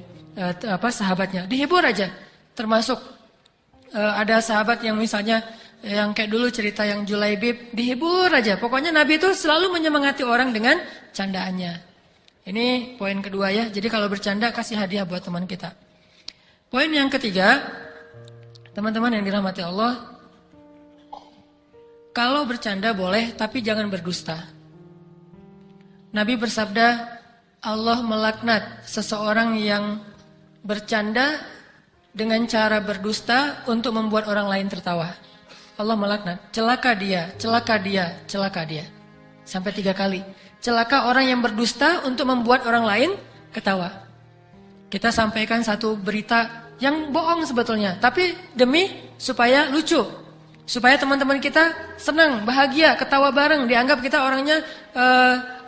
sahabatnya. Dihibur aja. Termasuk ada sahabat yang misalnya yang kayak dulu cerita yang Julaibib, dihibur aja. Pokoknya Nabi itu selalu menyemangati orang dengan candaannya. Ini poin kedua ya. Jadi kalau bercanda kasih hadiah buat teman kita. Poin yang ketiga, teman-teman yang dirahmati Allah, kalau bercanda boleh tapi jangan berdusta. Nabi bersabda, Allah melaknat seseorang yang bercanda dengan cara berdusta untuk membuat orang lain tertawa. Allah melaknat, celaka dia, celaka dia, celaka dia. Sampai 3 kali. Celaka orang yang berdusta untuk membuat orang lain ketawa. Kita sampaikan satu berita yang bohong sebetulnya, tapi demi supaya lucu. Supaya teman-teman kita senang, bahagia, ketawa bareng, dianggap kita orangnya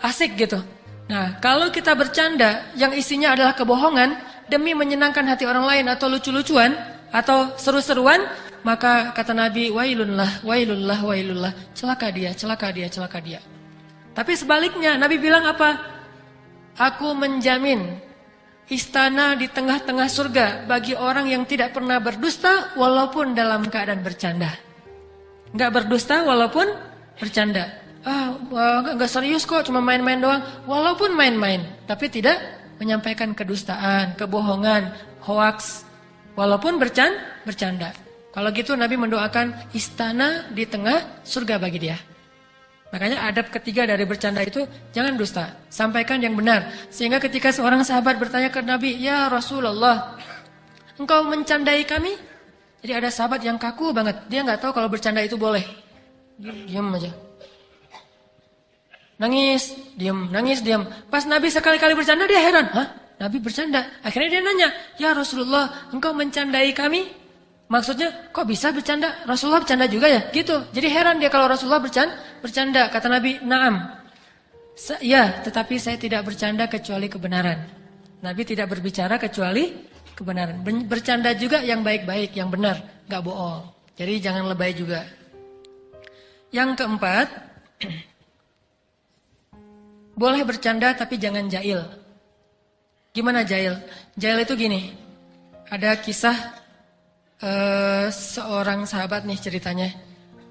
asik gitu. Nah, kalau kita bercanda yang isinya adalah kebohongan demi menyenangkan hati orang lain atau lucu-lucuan atau seru-seruan, maka kata Nabi, wailullah, wailullah, wailullah, celaka dia, celaka dia, celaka dia. Tapi sebaliknya, Nabi bilang apa? Aku menjamin istana di tengah-tengah surga bagi orang yang tidak pernah berdusta walaupun dalam keadaan bercanda. Enggak berdusta walaupun bercanda. Enggak serius kok, cuma main-main doang. Walaupun main-main, tapi tidak menyampaikan kedustaan, kebohongan, hoaks, walaupun bercanda. Kalau gitu Nabi mendoakan istana di tengah surga bagi dia. Makanya adab ketiga dari bercanda itu jangan dusta, sampaikan yang benar. Sehingga ketika seorang sahabat bertanya ke Nabi, ya Rasulullah, engkau mencandai kami? Jadi ada sahabat yang kaku banget, dia nggak tahu kalau bercanda itu boleh. Diam aja. Nangis, diam. Pas Nabi sekali-kali bercanda dia heran, hah? Nabi bercanda. Akhirnya dia nanya, ya Rasulullah, engkau mencandai kami? Maksudnya, kok bisa bercanda? Rasulullah bercanda juga ya? Gitu. Jadi heran dia kalau Rasulullah bercanda. Kata Nabi, naam. Ya, tetapi saya tidak bercanda kecuali kebenaran. Nabi tidak berbicara kecuali kebenaran. Bercanda juga yang baik-baik, yang benar. Gak bohong. Jadi jangan lebay juga. Yang keempat, boleh bercanda tapi jangan jahil. Gimana jahil? Jahil itu gini. Ada kisah seorang sahabat nih ceritanya.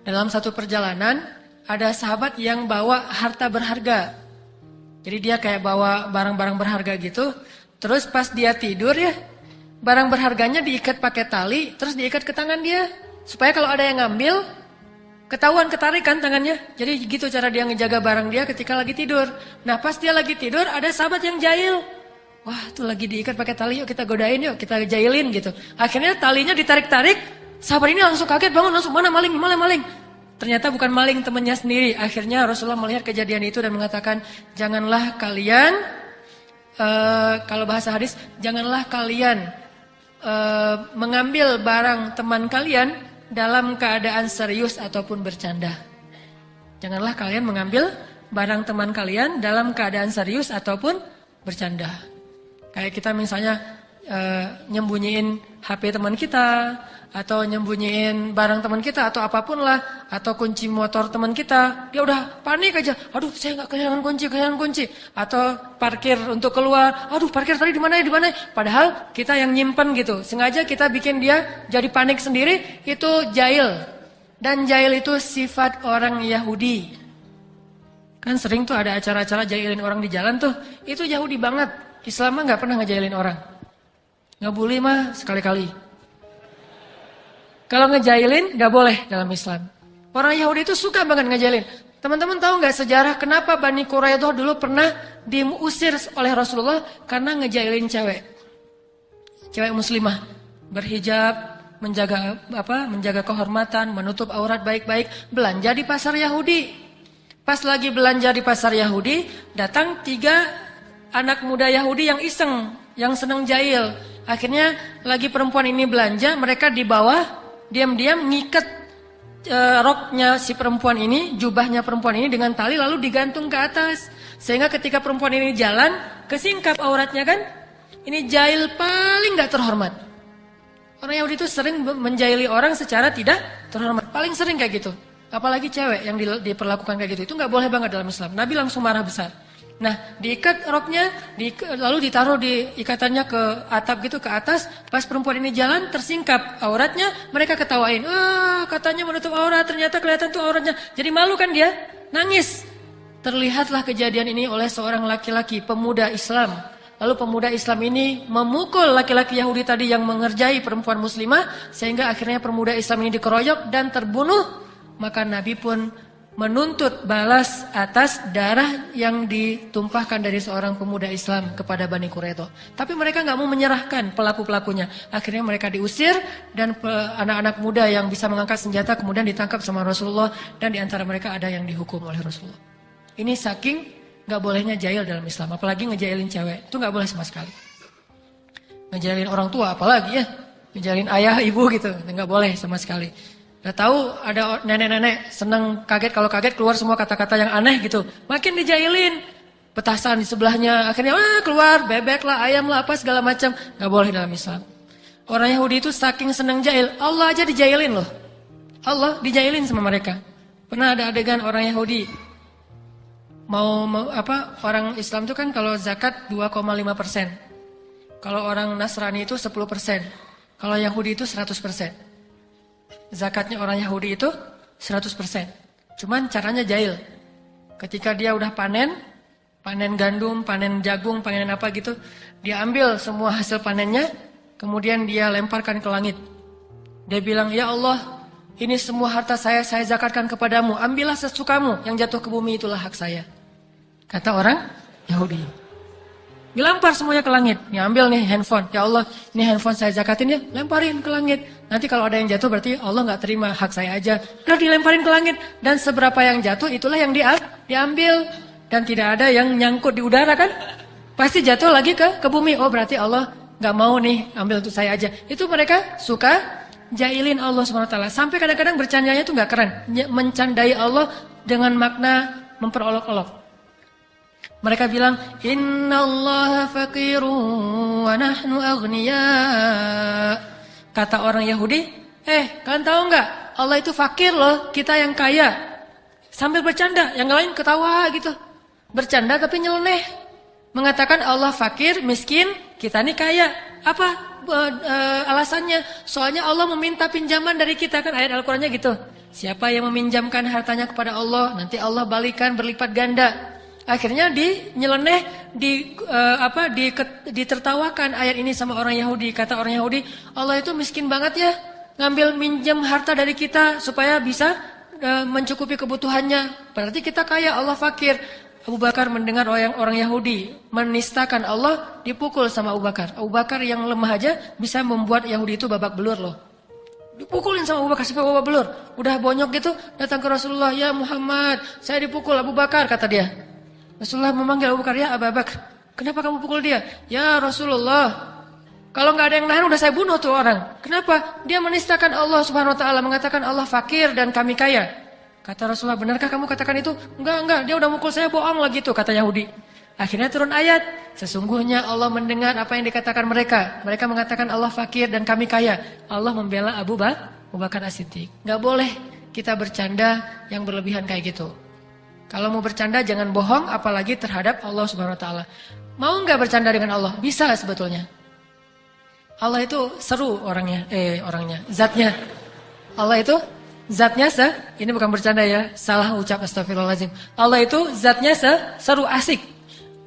Dalam satu perjalanan ada sahabat yang bawa harta berharga. Jadi dia kayak bawa barang-barang berharga gitu. Terus pas dia tidur ya, barang berharganya diikat pakai tali, terus diikat ke tangan dia. Supaya kalau ada yang ngambil, ketahuan ketarikan tangannya. Jadi gitu cara dia ngejaga barang dia ketika lagi tidur. Nah pas dia lagi tidur ada sahabat yang jahil. Wah tuh lagi diikat pakai tali, yuk kita godain, yuk kita jahilin gitu. Akhirnya talinya ditarik-tarik, sahabat ini langsung kaget bangun, langsung mana maling. Ternyata bukan maling, temannya sendiri. Akhirnya Rasulullah melihat kejadian itu dan mengatakan, janganlah kalian, kalau bahasa hadis, janganlah kalian mengambil barang teman kalian dalam keadaan serius ataupun bercanda. Janganlah kalian mengambil barang teman kalian dalam keadaan serius ataupun bercanda. Kayak kita misalnya nyembunyiin HP teman kita, atau nyembunyiin barang teman kita, atau apapun lah, atau kunci motor teman kita, dia udah panik aja, aduh saya nggak kehilangan kunci, atau parkir untuk keluar, aduh parkir tadi di mana ya, padahal kita yang nyimpen gitu, sengaja kita bikin dia jadi panik sendiri, itu jahil, dan jahil itu sifat orang Yahudi. Kan sering tuh ada acara-acara jahilin orang di jalan tuh, itu Yahudi banget. Islam mah nggak pernah ngejailin orang, ngebully mah sekali-kali. Kalau ngejailin nggak boleh dalam Islam. Orang Yahudi itu suka banget ngejailin. Teman-teman tahu nggak sejarah kenapa Bani Quraidah dulu pernah diusir oleh Rasulullah karena ngejailin cewek muslimah, berhijab, menjaga kehormatan, menutup aurat baik-baik, belanja di pasar Yahudi. Pas lagi belanja di pasar Yahudi, datang 3 anak muda Yahudi yang iseng, yang senang jahil. Akhirnya lagi perempuan ini belanja, mereka di bawah diam-diam ngikat roknya si perempuan ini, jubahnya perempuan ini dengan tali lalu digantung ke atas. Sehingga ketika perempuan ini jalan, kesingkap auratnya kan. Ini jahil paling gak terhormat. Orang Yahudi itu sering menjahili orang secara tidak terhormat. Paling sering kayak gitu. Apalagi cewek yang diperlakukan kayak gitu. Itu gak boleh banget dalam Islam. Nabi langsung marah besar. Nah, diikat roknya, lalu ditaruh di ikatannya ke atap gitu, ke atas. Pas perempuan ini jalan, tersingkap auratnya, mereka ketawain. Katanya menutup aurat, ternyata kelihatan tuh auratnya. Jadi malu kan dia, nangis. Terlihatlah kejadian ini oleh seorang laki-laki, pemuda Islam. Lalu pemuda Islam ini memukul laki-laki Yahudi tadi yang mengerjai perempuan muslimah. Sehingga akhirnya pemuda Islam ini dikeroyok dan terbunuh. Maka Nabi pun menuntut balas atas darah yang ditumpahkan dari seorang pemuda Islam kepada Bani Quraidah. Tapi mereka gak mau menyerahkan pelaku-pelakunya. Akhirnya mereka diusir dan anak-anak muda yang bisa mengangkat senjata kemudian ditangkap sama Rasulullah. Dan diantara mereka ada yang dihukum oleh Rasulullah. Ini saking gak bolehnya jahil dalam Islam. Apalagi ngejailin cewek. Itu gak boleh sama sekali. Ngejailin orang tua apalagi ya. Ngejailin ayah, ibu gitu. Gak boleh sama sekali. Udah tahu ada nenek-nenek senang kaget, kalau kaget keluar semua kata-kata yang aneh gitu. Makin dijailin. Petasan di sebelahnya. Akhirnya keluar bebek lah, ayam lah, apa segala macam. Gak boleh dalam Islam. Orang Yahudi itu saking senang jahil. Allah aja dijailin loh. Allah dijailin sama mereka. Pernah ada adegan orang Yahudi. Orang Islam itu kan kalau zakat 2,5%. Kalau orang Nasrani itu 10%. Kalau Yahudi itu 100%. Zakatnya orang Yahudi itu 100%. Cuman caranya jahil. Ketika dia udah panen gandum, panen jagung, panen apa gitu, dia ambil semua hasil panennya, kemudian dia lemparkan ke langit. Dia bilang, "Ya Allah, ini semua harta saya zakatkan kepadamu. Ambillah sesukamu, yang jatuh ke bumi itulah hak saya." Kata orang Yahudi. Dilempar semuanya ke langit. Nih ambil nih handphone. Ya Allah, ini handphone saya zakatin ya. Lemparin ke langit. Nanti kalau ada yang jatuh berarti Allah gak terima, hak saya aja. Udah dilemparin ke langit. Dan seberapa yang jatuh itulah yang diambil. Dan tidak ada yang nyangkut di udara kan. Pasti jatuh lagi ke bumi. Oh berarti Allah gak mau nih ambil untuk saya aja. Itu mereka suka jahilin Allah SWT. Sampai kadang-kadang bercandanya itu gak keren. Mencandai Allah dengan makna memperolok-olok. Mereka bilang, "Innallaha faqirun wa nahnu aghniya." Kata orang Yahudi, kalian tahu nggak? Allah itu fakir loh, kita yang kaya. Sambil bercanda, yang lain ketawa gitu. Bercanda tapi nyeleneh. Mengatakan Allah fakir, miskin, kita nih kaya. Apa alasannya? Soalnya Allah meminta pinjaman dari kita, kan ayat Al-Qur'annya gitu. Siapa yang meminjamkan hartanya kepada Allah, nanti Allah balikan berlipat ganda. Akhirnya ditertawakan ayat ini sama orang Yahudi. Kata orang Yahudi, Allah itu miskin banget ya, ngambil minjem harta dari kita supaya bisa mencukupi kebutuhannya. Berarti kita kaya, Allah fakir. Abu Bakar mendengar orang Yahudi menistakan Allah, dipukul sama Abu Bakar. Abu Bakar yang lemah aja bisa membuat Yahudi itu babak belur loh. Dipukulin sama Abu Bakar sampai babak belur. Udah bonyok gitu, datang ke Rasulullah, "Ya Muhammad, saya dipukul Abu Bakar," kata dia. Rasulullah memanggil Abu Bakar, "Ya Abu Bakar, kenapa kamu pukul dia?" "Ya Rasulullah, kalau nggak ada yang nahan udah saya bunuh tuh orang." "Kenapa?" "Dia menistakan Allah Subhanahu Wa Taala, mengatakan Allah fakir dan kami kaya." Kata Rasulullah, "Benarkah kamu katakan itu?" Enggak, dia udah mukul saya, bohong lagi tuh," kata Yahudi. Akhirnya turun ayat, sesungguhnya Allah mendengar apa yang dikatakan mereka. Mereka mengatakan Allah fakir dan kami kaya. Allah membela Abu Bakar As-Siddiq. Nggak boleh kita bercanda yang berlebihan kayak gitu. Kalau mau bercanda jangan bohong, apalagi terhadap Allah Subhanahu Wa Taala. Mau nggak bercanda dengan Allah? Bisa sebetulnya. Allah itu seru orangnya, zatnya. Allah itu zatnya ini bukan bercanda ya, salah ucap, astagfirullahaladzim. Allah itu zatnya seru, asik,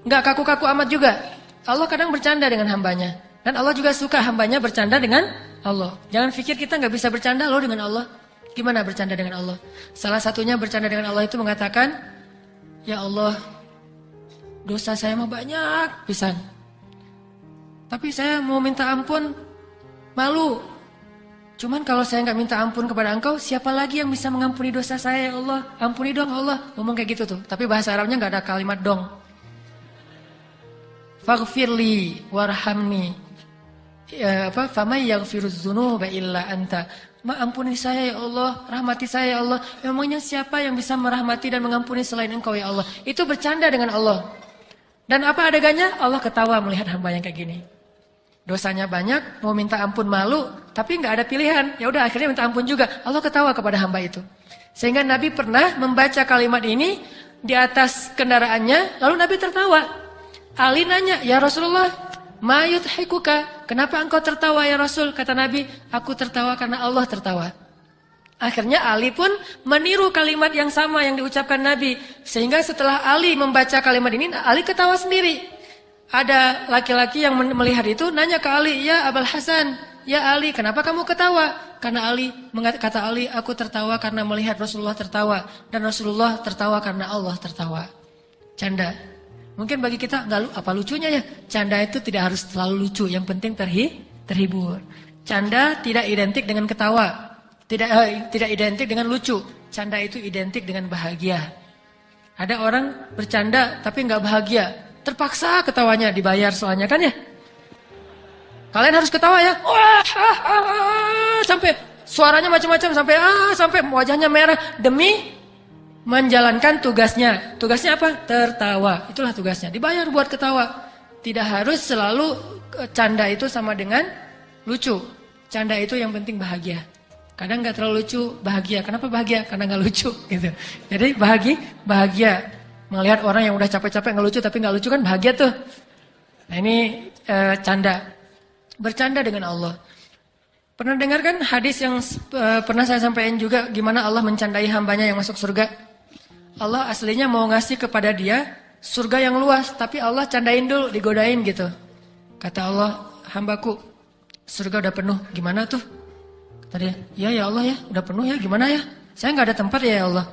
nggak kaku-kaku amat juga. Allah kadang bercanda dengan hambanya, dan Allah juga suka hambanya bercanda dengan Allah. Jangan pikir kita nggak bisa bercanda loh dengan Allah. Gimana bercanda dengan Allah? Salah satunya bercanda dengan Allah itu mengatakan, "Ya Allah, dosa saya mah banyak pisan. Tapi saya mau minta ampun, malu. Cuman kalau saya nggak minta ampun kepada engkau, siapa lagi yang bisa mengampuni dosa saya ya Allah? Ampuni dong Allah. Ngomong kayak gitu tuh. Tapi bahasa Arabnya nggak ada kalimat dong. Faghfirli warhamni. Famay yaghfiruz dzunuba illa anta. Ampuni saya ya Allah, rahmati saya ya Allah. Memangnya siapa yang bisa merahmati dan mengampuni selain engkau ya Allah? Itu bercanda dengan Allah. Dan apa adegannya? Allah ketawa melihat hamba yang kayak gini. Dosanya banyak, mau minta ampun malu, tapi nggak ada pilihan. Ya udah akhirnya minta ampun juga. Allah ketawa kepada hamba itu. Sehingga Nabi pernah membaca kalimat ini di atas kendaraannya, lalu Nabi tertawa. Ali nanya, "Ya Rasulullah, ma yudhikuka? Kenapa engkau tertawa ya Rasul?" Kata Nabi, "Aku tertawa karena Allah tertawa." Akhirnya Ali pun meniru kalimat yang sama yang diucapkan Nabi. Sehingga setelah Ali membaca kalimat ini, Ali ketawa sendiri. Ada laki-laki yang melihat itu nanya ke Ali, "Ya Abul Hasan, ya Ali, kenapa kamu ketawa?" Karena kata Ali, "Aku tertawa karena melihat Rasulullah tertawa, dan Rasulullah tertawa karena Allah tertawa." Canda. Mungkin bagi kita nggak apa lucunya ya? Canda itu tidak harus selalu lucu, yang penting terhibur. Canda tidak identik dengan ketawa, tidak identik dengan lucu. Canda itu identik dengan bahagia. Ada orang bercanda tapi nggak bahagia. Terpaksa ketawanya, dibayar soalnya kan ya. Kalian harus ketawa ya. Wah, sampai suaranya macam-macam, sampai wajahnya merah demi menjalankan tugasnya. Tugasnya apa? Tertawa. Itulah tugasnya. Dibayar buat ketawa. Tidak harus selalu canda itu sama dengan lucu. Canda itu yang penting bahagia. Kadang nggak terlalu lucu, bahagia. Kenapa bahagia? Karena nggak lucu gitu. Jadi bahagia. Melihat orang yang udah capek-capek nggak lucu tapi nggak lucu kan bahagia tuh. Nah ini canda. Bercanda dengan Allah. Pernah dengar kan hadis yang pernah saya sampaikan juga gimana Allah mencandai hambanya yang masuk surga? Allah aslinya mau ngasih kepada dia surga yang luas, tapi Allah candain dulu, digodain gitu. Kata Allah, "Hambaku, surga udah penuh, gimana tuh?" Kata dia, "Ya ya Allah ya, udah penuh ya, gimana ya? Saya nggak ada tempat ya Allah."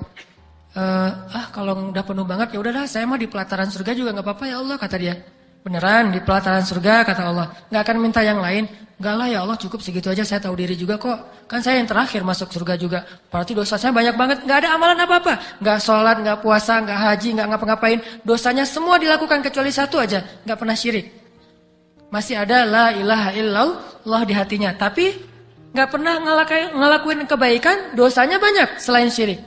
Kalau udah penuh banget ya udahlah, saya mah di pelataran surga juga nggak apa-apa ya Allah, kata dia. Beneran di pelataran surga, kata Allah, nggak akan minta yang lain. Enggak lah ya Allah, cukup segitu aja, saya tahu diri juga kok. Kan saya yang terakhir masuk surga juga. Berarti dosa saya banyak banget, nggak ada amalan apa-apa. Nggak sholat, nggak puasa, nggak haji, nggak ngapa-ngapain. Dosanya semua dilakukan kecuali satu aja, nggak pernah syirik. Masih ada la ilaha illallah di hatinya, tapi nggak pernah ngelakuin kebaikan, dosanya banyak selain syirik.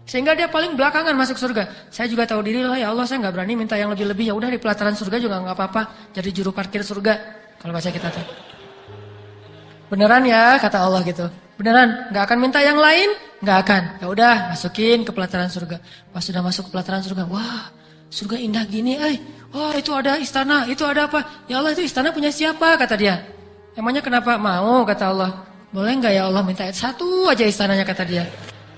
Sehingga dia paling belakangan masuk surga. Saya juga tahu diri lah ya Allah, saya nggak berani minta yang lebih-lebih. Ya udah di pelataran surga juga nggak apa-apa. Jadi juru parkir surga kalau bahasa kita tuh. Beneran ya kata Allah gitu. Beneran nggak akan minta yang lain, nggak akan. Ya udah masukin ke pelataran surga. Pas sudah masuk ke pelataran surga, wah surga indah gini, wah itu ada istana, itu ada apa? Ya Allah itu istana punya siapa? Kata dia. Emangnya kenapa mau? Kata Allah. Boleh nggak ya Allah minta satu aja istananya, kata dia.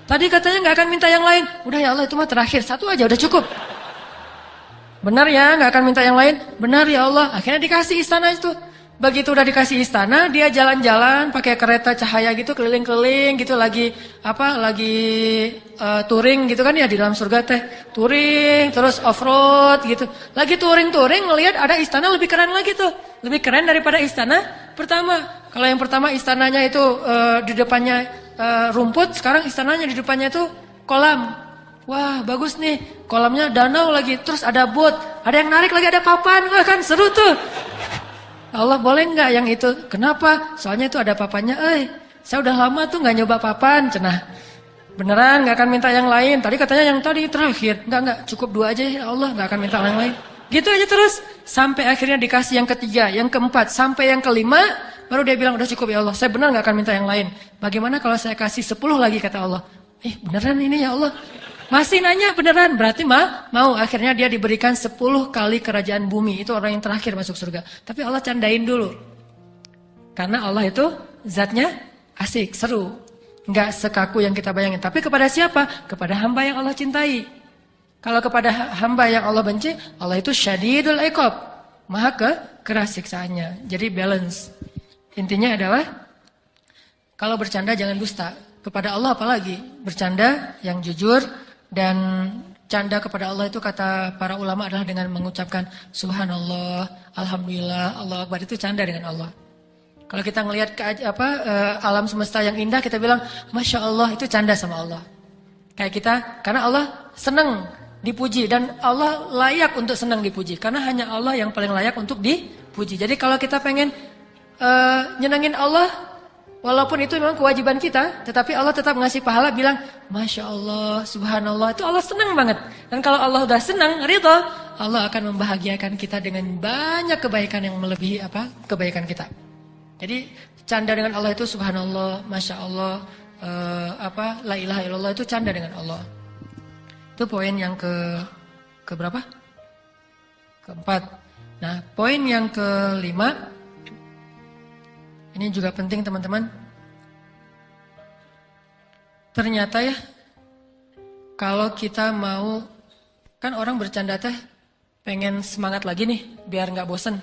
Tadi katanya nggak akan minta yang lain. Udah ya Allah itu mah terakhir, satu aja udah cukup. Benar ya nggak akan minta yang lain? Benar ya Allah. Akhirnya dikasih istana itu. Begitu udah dikasih istana, dia jalan-jalan pakai kereta cahaya gitu keliling-keliling gitu lagi touring gitu kan ya di dalam surga teh. Touring terus off-road gitu. Lagi touring-touring ngelihat ada istana lebih keren lagi tuh. Lebih keren daripada istana pertama. Kalau yang pertama istananya itu di depannya rumput, sekarang istananya di depannya itu kolam. Wah bagus nih, kolamnya danau lagi, terus ada boat, ada yang narik lagi, ada papan, wah kan seru tuh. Allah boleh nggak yang itu? Kenapa? Soalnya itu ada papannya. Saya udah lama tuh nggak nyoba papan, cenah. Beneran nggak akan minta yang lain. Tadi katanya yang tadi terakhir, nggak cukup dua aja ya Allah, nggak akan minta yang lain. Gitu aja terus sampai akhirnya dikasih yang ketiga, yang keempat, sampai yang kelima. Baru dia bilang udah cukup ya Allah, saya benar gak akan minta yang lain. Bagaimana kalau saya kasih 10 lagi kata Allah. Beneran ini ya Allah. Masih nanya beneran, berarti mau. Akhirnya dia diberikan 10 kali kerajaan bumi. Itu orang yang terakhir masuk surga. Tapi Allah candain dulu. Karena Allah itu zatnya asik, seru. Gak sekaku yang kita bayangin. Tapi kepada siapa? Kepada hamba yang Allah cintai. Kalau kepada hamba yang Allah benci, Allah itu syadidul iqab. Maha keras siksaannya. Jadi balance. Intinya adalah kalau bercanda jangan dusta. Kepada Allah apalagi bercanda yang jujur, dan canda kepada Allah itu kata para ulama adalah dengan mengucapkan subhanallah, alhamdulillah, Allah akbar, itu canda dengan Allah. Kalau kita ngelihat alam semesta yang indah, kita bilang, Masya Allah, itu canda sama Allah. Kayak kita, karena Allah senang dipuji. Dan Allah layak untuk senang dipuji. Karena hanya Allah yang paling layak untuk dipuji. Jadi kalau kita pengen nyenangin Allah, walaupun itu memang kewajiban kita, tetapi Allah tetap ngasih pahala, bilang, Masya Allah, Subhanallah, itu Allah senang banget. Dan kalau Allah udah senang, ridha, Allah akan membahagiakan kita dengan banyak kebaikan yang melebihi kebaikan kita. Jadi canda dengan Allah itu Subhanallah, Masya Allah, La ilaha illallah, itu canda dengan Allah. Itu poin yang ke berapa? Keempat. Nah, poin yang kelima, ini juga penting teman-teman. Ternyata ya, kalau kita mau, kan orang bercanda teh pengen semangat lagi nih, biar nggak bosen.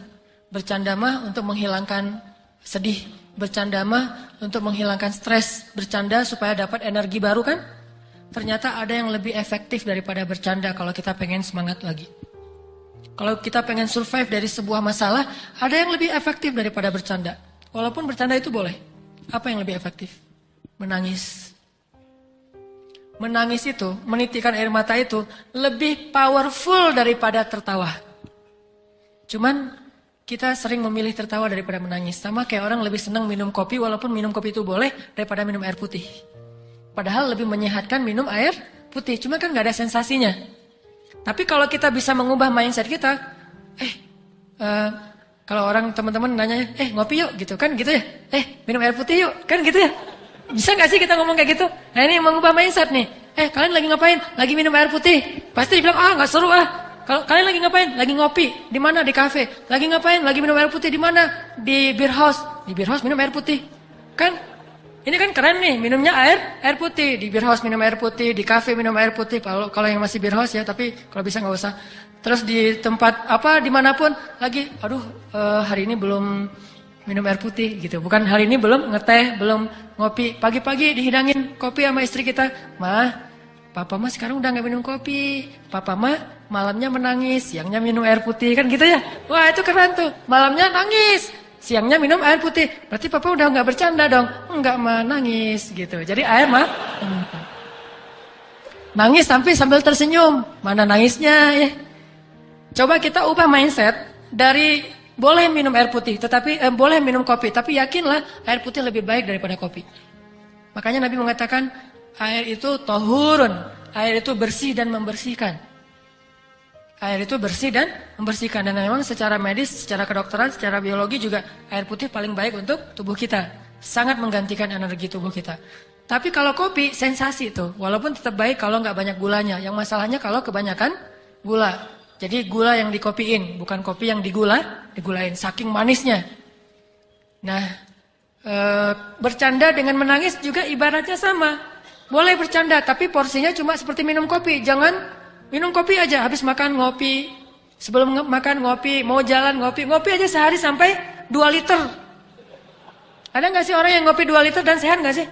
Bercanda mah untuk menghilangkan sedih, bercanda mah untuk menghilangkan stres, bercanda supaya dapat energi baru kan. Ternyata ada yang lebih efektif daripada bercanda kalau kita pengen semangat lagi. Kalau kita pengen survive dari sebuah masalah, ada yang lebih efektif daripada bercanda. Walaupun bercanda itu boleh. Apa yang lebih efektif? Menangis. Menangis itu, menitikan air mata itu lebih powerful daripada tertawa. Cuman kita sering memilih tertawa daripada menangis. Sama kayak orang lebih senang minum kopi, walaupun minum kopi itu boleh, daripada minum air putih. Padahal lebih menyehatkan minum air putih. Cuma kan gak ada sensasinya. Tapi kalau kita bisa mengubah mindset kita, kalau orang teman-teman nanya, ngopi yuk gitu kan gitu ya. Minum air putih yuk kan gitu ya. Bisa gak sih kita ngomong kayak gitu? Nah ini mengubah mindset nih. Kalian lagi ngapain? Lagi minum air putih. Pasti dibilang, gak seru ah. Kalau kalian lagi ngapain? Lagi ngopi. Di mana? Di kafe. Lagi ngapain? Lagi minum air putih. Di mana? Di beer house. Di beer house minum air putih. Kan? Ini kan keren nih. Minumnya air putih. Di beer house minum air putih. Di kafe minum air putih. Kalau yang masih beer house ya. Tapi kalau bisa nggak usah. Terus di tempat dimanapun lagi. Hari ini belum minum air putih gitu. Bukan hari ini belum ngeteh, belum ngopi. Pagi-pagi dihidangin kopi sama istri kita. Papa mah sekarang udah gak minum kopi. Papa mah malamnya menangis, siangnya minum air putih, kan gitu ya. Wah itu keren tuh, malamnya nangis, siangnya minum air putih. Berarti papa udah gak bercanda dong. Enggak menangis gitu. Jadi air mah nangis sambil tersenyum. Mana nangisnya ya. Coba kita ubah mindset dari boleh minum air putih, tetapi boleh minum kopi, tapi yakinlah air putih lebih baik daripada kopi. Makanya Nabi mengatakan air itu tahurun, air itu bersih dan membersihkan. Air itu bersih dan membersihkan. Dan memang secara medis, secara kedokteran, secara biologi juga air putih paling baik untuk tubuh kita. Sangat menggantikan energi tubuh kita. Tapi kalau kopi sensasi tuh, walaupun tetap baik kalau nggak banyak gulanya. Yang masalahnya kalau kebanyakan gula. Jadi gula yang dikopiin, bukan kopi yang digulain, saking manisnya. Nah, bercanda dengan menangis juga ibaratnya sama. Boleh bercanda, tapi porsinya cuma seperti minum kopi. Jangan minum kopi aja, habis makan ngopi, sebelum makan ngopi, mau jalan ngopi aja sehari sampai 2 liter. Ada nggak sih orang yang ngopi 2 liter dan sehat nggak sih?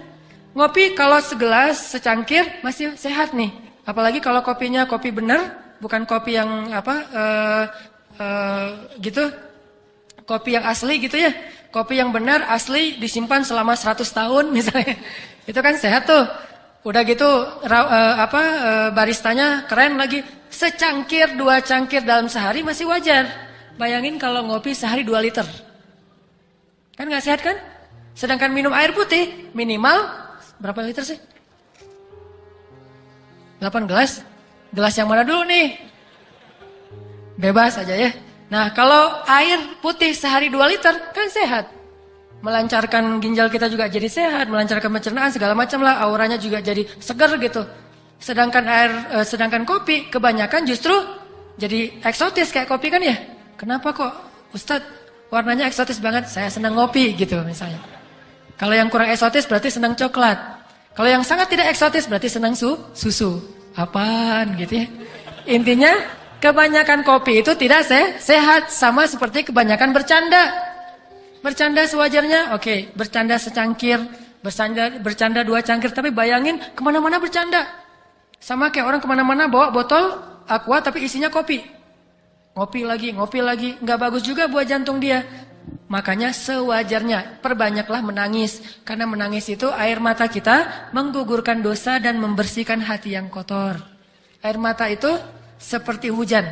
Ngopi kalau segelas, secangkir masih sehat nih. Apalagi kalau kopinya kopi bener. Bukan kopi yang gitu, kopi yang asli gitu ya. Kopi yang benar asli disimpan selama 100 tahun misalnya. Itu kan sehat tuh. Udah gitu baristanya keren lagi. Secangkir 2 cangkir dalam sehari masih wajar. Bayangin kalau ngopi sehari 2 liter. Kan gak sehat kan? Sedangkan minum air putih minimal berapa liter sih? 8 gelas. Gelas yang mana dulu nih? Bebas aja ya. Nah kalau air putih sehari 2 liter kan sehat. Melancarkan ginjal kita juga jadi sehat. Melancarkan pencernaan segala macam lah. Auranya juga jadi segar gitu. Sedangkan kopi kebanyakan justru jadi eksotis kayak kopi kan ya. Kenapa kok Ustadz warnanya eksotis banget? Saya senang ngopi gitu misalnya. Kalau yang kurang eksotis berarti senang coklat. Kalau yang sangat tidak eksotis berarti senang susu. Apaan gitu ya. Intinya kebanyakan kopi itu tidak sehat. Sama seperti kebanyakan bercanda. Bercanda sewajarnya, oke. Bercanda secangkir, bercanda 2 cangkir. Tapi bayangin kemana-mana bercanda. Sama kayak orang kemana-mana bawa botol aqua tapi isinya kopi. Ngopi lagi. Nggak bagus juga buat jantung dia. Makanya sewajarnya perbanyaklah menangis. Karena menangis itu air mata kita menggugurkan dosa dan membersihkan hati yang kotor. Air mata itu seperti hujan.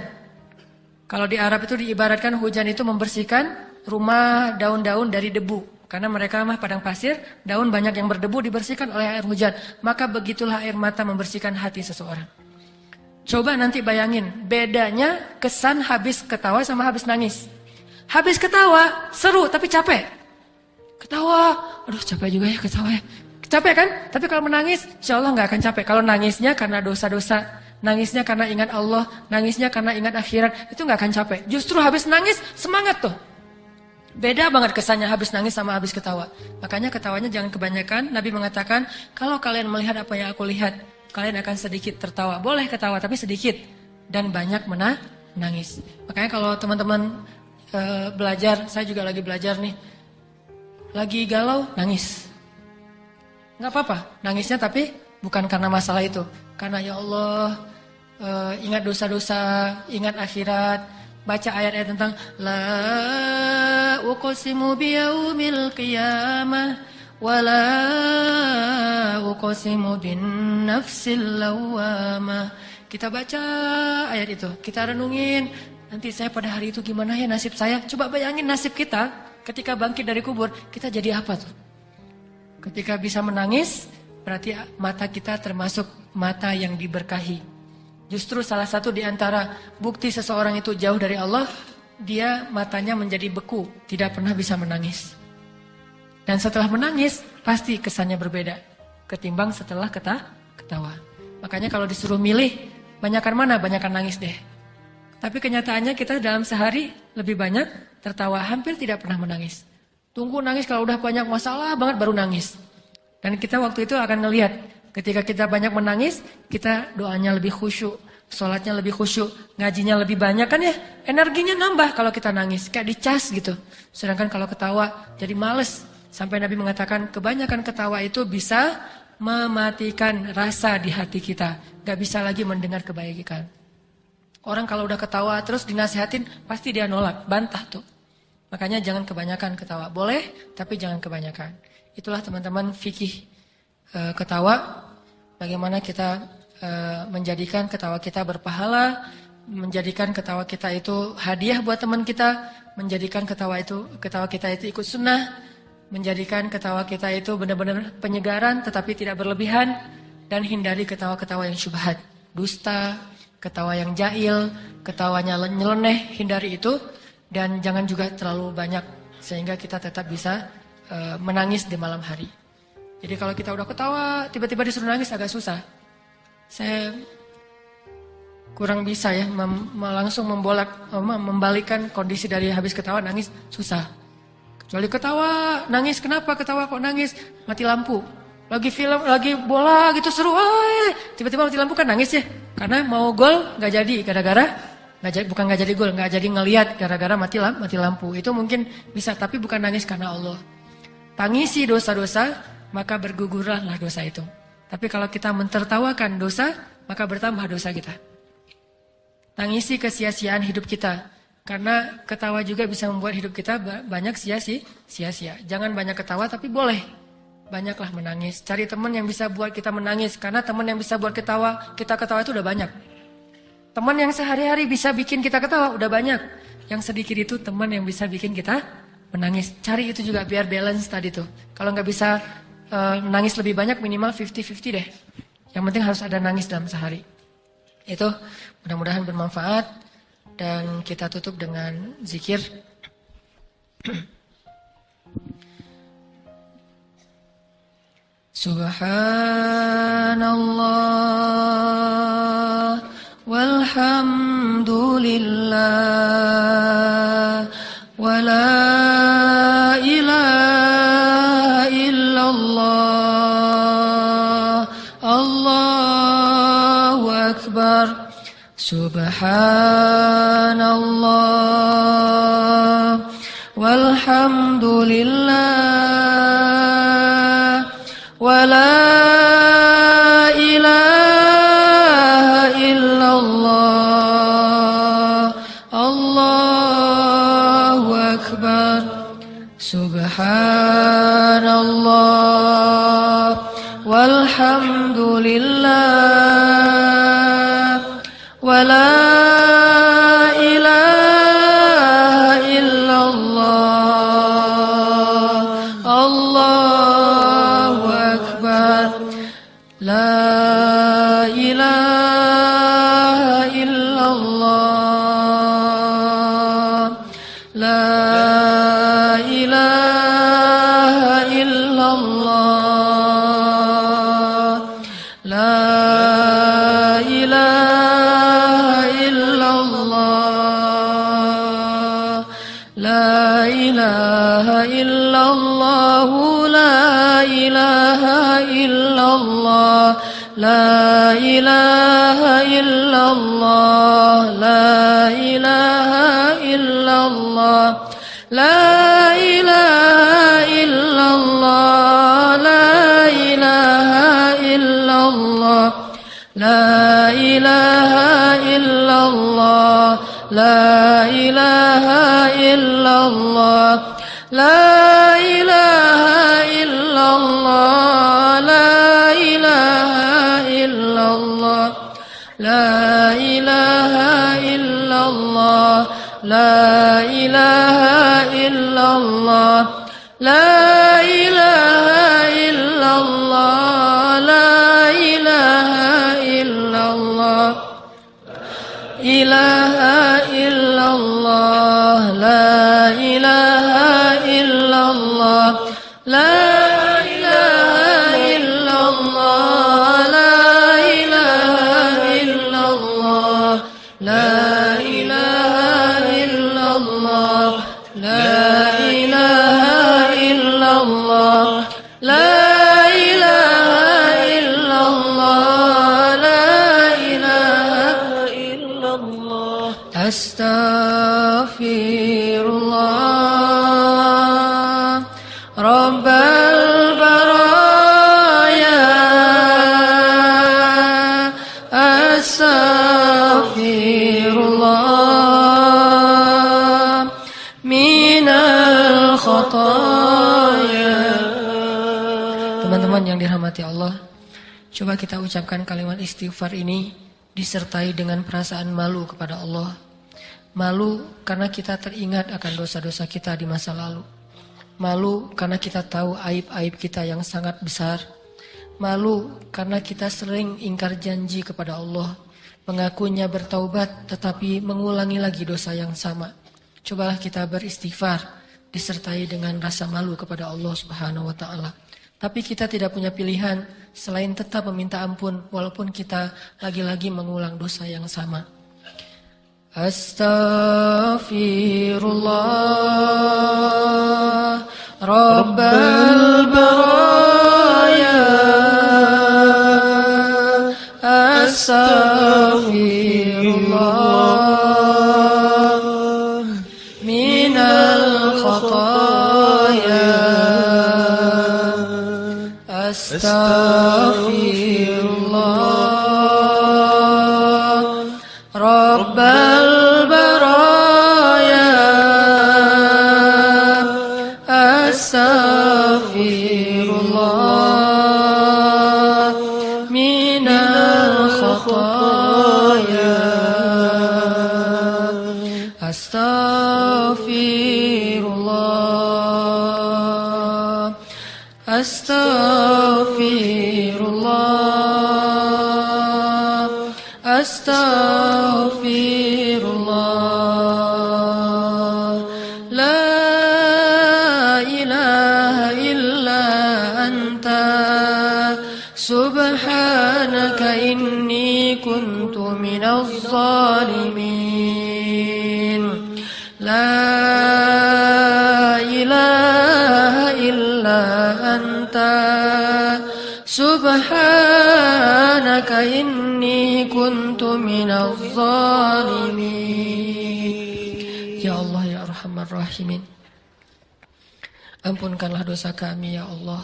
Kalau di Arab itu diibaratkan hujan itu membersihkan rumah, daun-daun dari debu. Karena mereka mah padang pasir, daun banyak yang berdebu dibersihkan oleh air hujan. Maka begitulah air mata membersihkan hati seseorang. Coba nanti bayangin, bedanya kesan habis ketawa sama habis nangis. Habis ketawa, seru tapi capek. Ketawa, aduh capek juga ya ketawa ya. Capek kan? Tapi kalau menangis, insya Allah nggak akan capek. Kalau nangisnya karena dosa-dosa, nangisnya karena ingat Allah, nangisnya karena ingat akhirat, itu nggak akan capek. Justru habis nangis, semangat tuh. Beda banget kesannya habis nangis sama habis ketawa. Makanya ketawanya jangan kebanyakan. Nabi mengatakan, kalau kalian melihat apa yang aku lihat, kalian akan sedikit tertawa. Boleh ketawa tapi sedikit. Dan banyak menangis. Makanya kalau teman-teman belajar, saya juga lagi belajar nih. Lagi galau, nangis. Gak apa-apa, nangisnya tapi bukan karena masalah itu. Karena ya Allah, ingat dosa-dosa, ingat akhirat. Baca ayat-ayat tentang La uqsimu biyaumil qiyamah wa la uqsimu bin nafsil lawamah. Kita baca ayat itu, kita renungin, nanti saya pada hari itu gimana ya nasib saya. Coba bayangin nasib kita ketika bangkit dari kubur, kita jadi apa tuh? Ketika bisa menangis, berarti mata kita termasuk mata yang diberkahi. Justru salah satu di antara bukti seseorang itu jauh dari Allah, dia matanya menjadi beku, tidak pernah bisa menangis. Dan setelah menangis, pasti kesannya berbeda ketimbang setelah ketawa. Makanya kalau disuruh milih, banyakan mana? Banyakan nangis deh. Tapi kenyataannya kita dalam sehari lebih banyak tertawa, hampir tidak pernah menangis. Tunggu nangis kalau udah banyak masalah banget baru nangis. Dan kita waktu itu akan ngelihat, ketika kita banyak menangis, kita doanya lebih khusyuk, sholatnya lebih khusyuk, ngajinya lebih banyak kan ya, energinya nambah kalau kita nangis, kayak dicas gitu. Sedangkan kalau ketawa jadi males. Sampai Nabi mengatakan kebanyakan ketawa itu bisa mematikan rasa di hati kita, gak bisa lagi mendengar kebaikan. Orang kalau udah ketawa terus dinasihatin, pasti dia nolak, bantah tuh. Makanya jangan kebanyakan ketawa, boleh tapi jangan kebanyakan. Itulah teman-teman fikih ketawa, bagaimana kita menjadikan ketawa kita berpahala, menjadikan ketawa kita itu hadiah buat teman kita, menjadikan ketawa kita itu ikut sunnah, menjadikan ketawa kita itu benar-benar penyegaran tetapi tidak berlebihan, dan hindari ketawa-ketawa yang syubhat, dusta, ketawa yang jahil, ketawanya nyeleneh, hindari itu, dan jangan juga terlalu banyak sehingga kita tetap bisa menangis di malam hari. Jadi kalau kita udah ketawa, tiba-tiba disuruh nangis agak susah. Saya kurang bisa ya langsung membalikkan kondisi dari habis ketawa nangis, susah. Kecuali ketawa, nangis, kenapa ketawa kok nangis? Mati lampu. Lagi film, lagi bola gitu seru, tiba-tiba mati lampu kan nangis ya. Karena mau gol nggak jadi gara-gara bukan nggak jadi gol, nggak jadi ngelihat gara-gara mati lampu. Itu mungkin bisa, tapi bukan nangis karena Allah. Tangisi dosa-dosa, maka bergugurlah dosa itu. Tapi kalau kita mentertawakan dosa, maka bertambah dosa kita. Tangisi kesia-siaan hidup kita. Karena ketawa juga bisa membuat hidup kita banyak sia-sia. Jangan banyak ketawa, tapi boleh banyaklah menangis. Cari teman yang bisa buat kita menangis. Karena teman yang bisa buat kita ketawa itu udah banyak. Teman yang sehari-hari bisa bikin kita ketawa udah banyak. Yang sedikit itu teman yang bisa bikin kita menangis. Cari itu juga biar balance tadi tuh. Kalau nggak bisa nangis lebih banyak, minimal 50-50 deh. Yang penting harus ada nangis dalam sehari. Itu mudah-mudahan bermanfaat. Dan kita tutup dengan zikir. Subhanallah walhamdulillah wa la ilaha illallah Allahu akbar. Subhanallah walhamdulillah wa la ilaha illallah Allahu akbar. Subhanallah walhamdulillah wa la ilaha illallah Allahu akbar la ilaha illallah la ilaha illallah la ilaha illallah la ilaha illallah la ilaha illallah la ilaha illallah la ilaha illallah la ilaha illallah la ilaha illallah la ilaha illallah la ilaha illallah la ilaha illallah la ilaha illallah la ilaha illallah la ilaha illallah la ilaha illallah la ilaha illallah ilaha illallah la ilaha illallah la ilaha illallah la ilaha illallah la ilaha illallah la ilaha illallah la ilaha illallah la ilaha illallah. Astaghfirullah Rabbal baraya Astaghfirullah minal khataya. Teman-teman yang dirahmati Allah, coba kita ucapkan kalimat istighfar ini disertai dengan perasaan malu kepada Allah. Malu karena kita teringat akan dosa-dosa kita di masa lalu. Malu karena kita tahu aib-aib kita yang sangat besar. Malu karena kita sering ingkar janji kepada Allah, mengakunya bertaubat tetapi mengulangi lagi dosa yang sama. Cobalah kita beristighfar disertai dengan rasa malu kepada Allah Subhanahu wa taala. Tapi kita tidak punya pilihan selain tetap meminta ampun walaupun kita lagi-lagi mengulang dosa yang sama. Astaghfirullah Rabbal baraya Astaghfirullah minal khataya Astaghfirullah Rabbal baraya Astaghfirullah minal khataya Astaghfirullah Astaghfirullah Astaghfirullah La ilaha illa anta Subhanaka inni kuntu minaz zalimin La ilaha illa anta Subhanaka inni kuntu minaz zalimin. Ya Allah ya Arhamar Rahimin, ampunkanlah dosa kami ya Allah.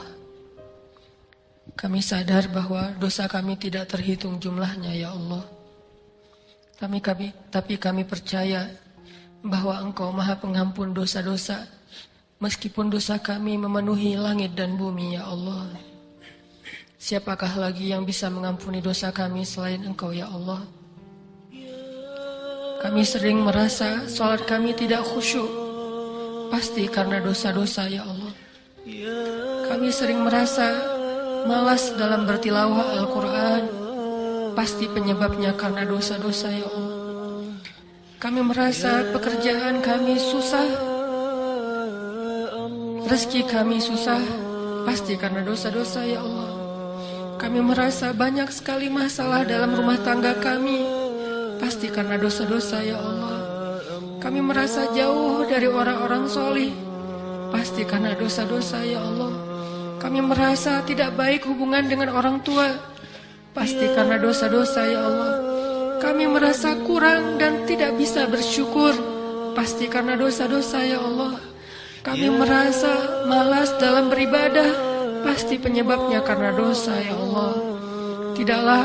Kami sadar bahwa dosa kami tidak terhitung jumlahnya ya Allah. Tapi kami percaya bahwa Engkau Maha Pengampun dosa-dosa Meskipun dosa kami memenuhi langit dan bumi, ya Allah. Siapakah lagi yang bisa mengampuni dosa kami selain Engkau, ya Allah? Kami sering merasa sholat kami tidak khusyuk, pasti karena dosa-dosa, ya Allah. Kami sering merasa malas dalam bertilawah Al-Quran, pasti penyebabnya karena dosa-dosa, ya Allah. Kami merasa pekerjaan kami susah, rezeki kami susah, pasti karena dosa-dosa, ya Allah. Kami merasa banyak sekali masalah dalam rumah tangga kami, pasti karena dosa-dosa, ya Allah. Kami merasa jauh dari orang-orang solih, pasti karena dosa-dosa, ya Allah. Kami merasa tidak baik hubungan dengan orang tua, pasti karena dosa-dosa, ya Allah. Kami merasa kurang dan tidak bisa bersyukur, pasti karena dosa-dosa, ya Allah. Kami merasa malas dalam beribadah, pasti penyebabnya karena dosa, ya Allah. Tidaklah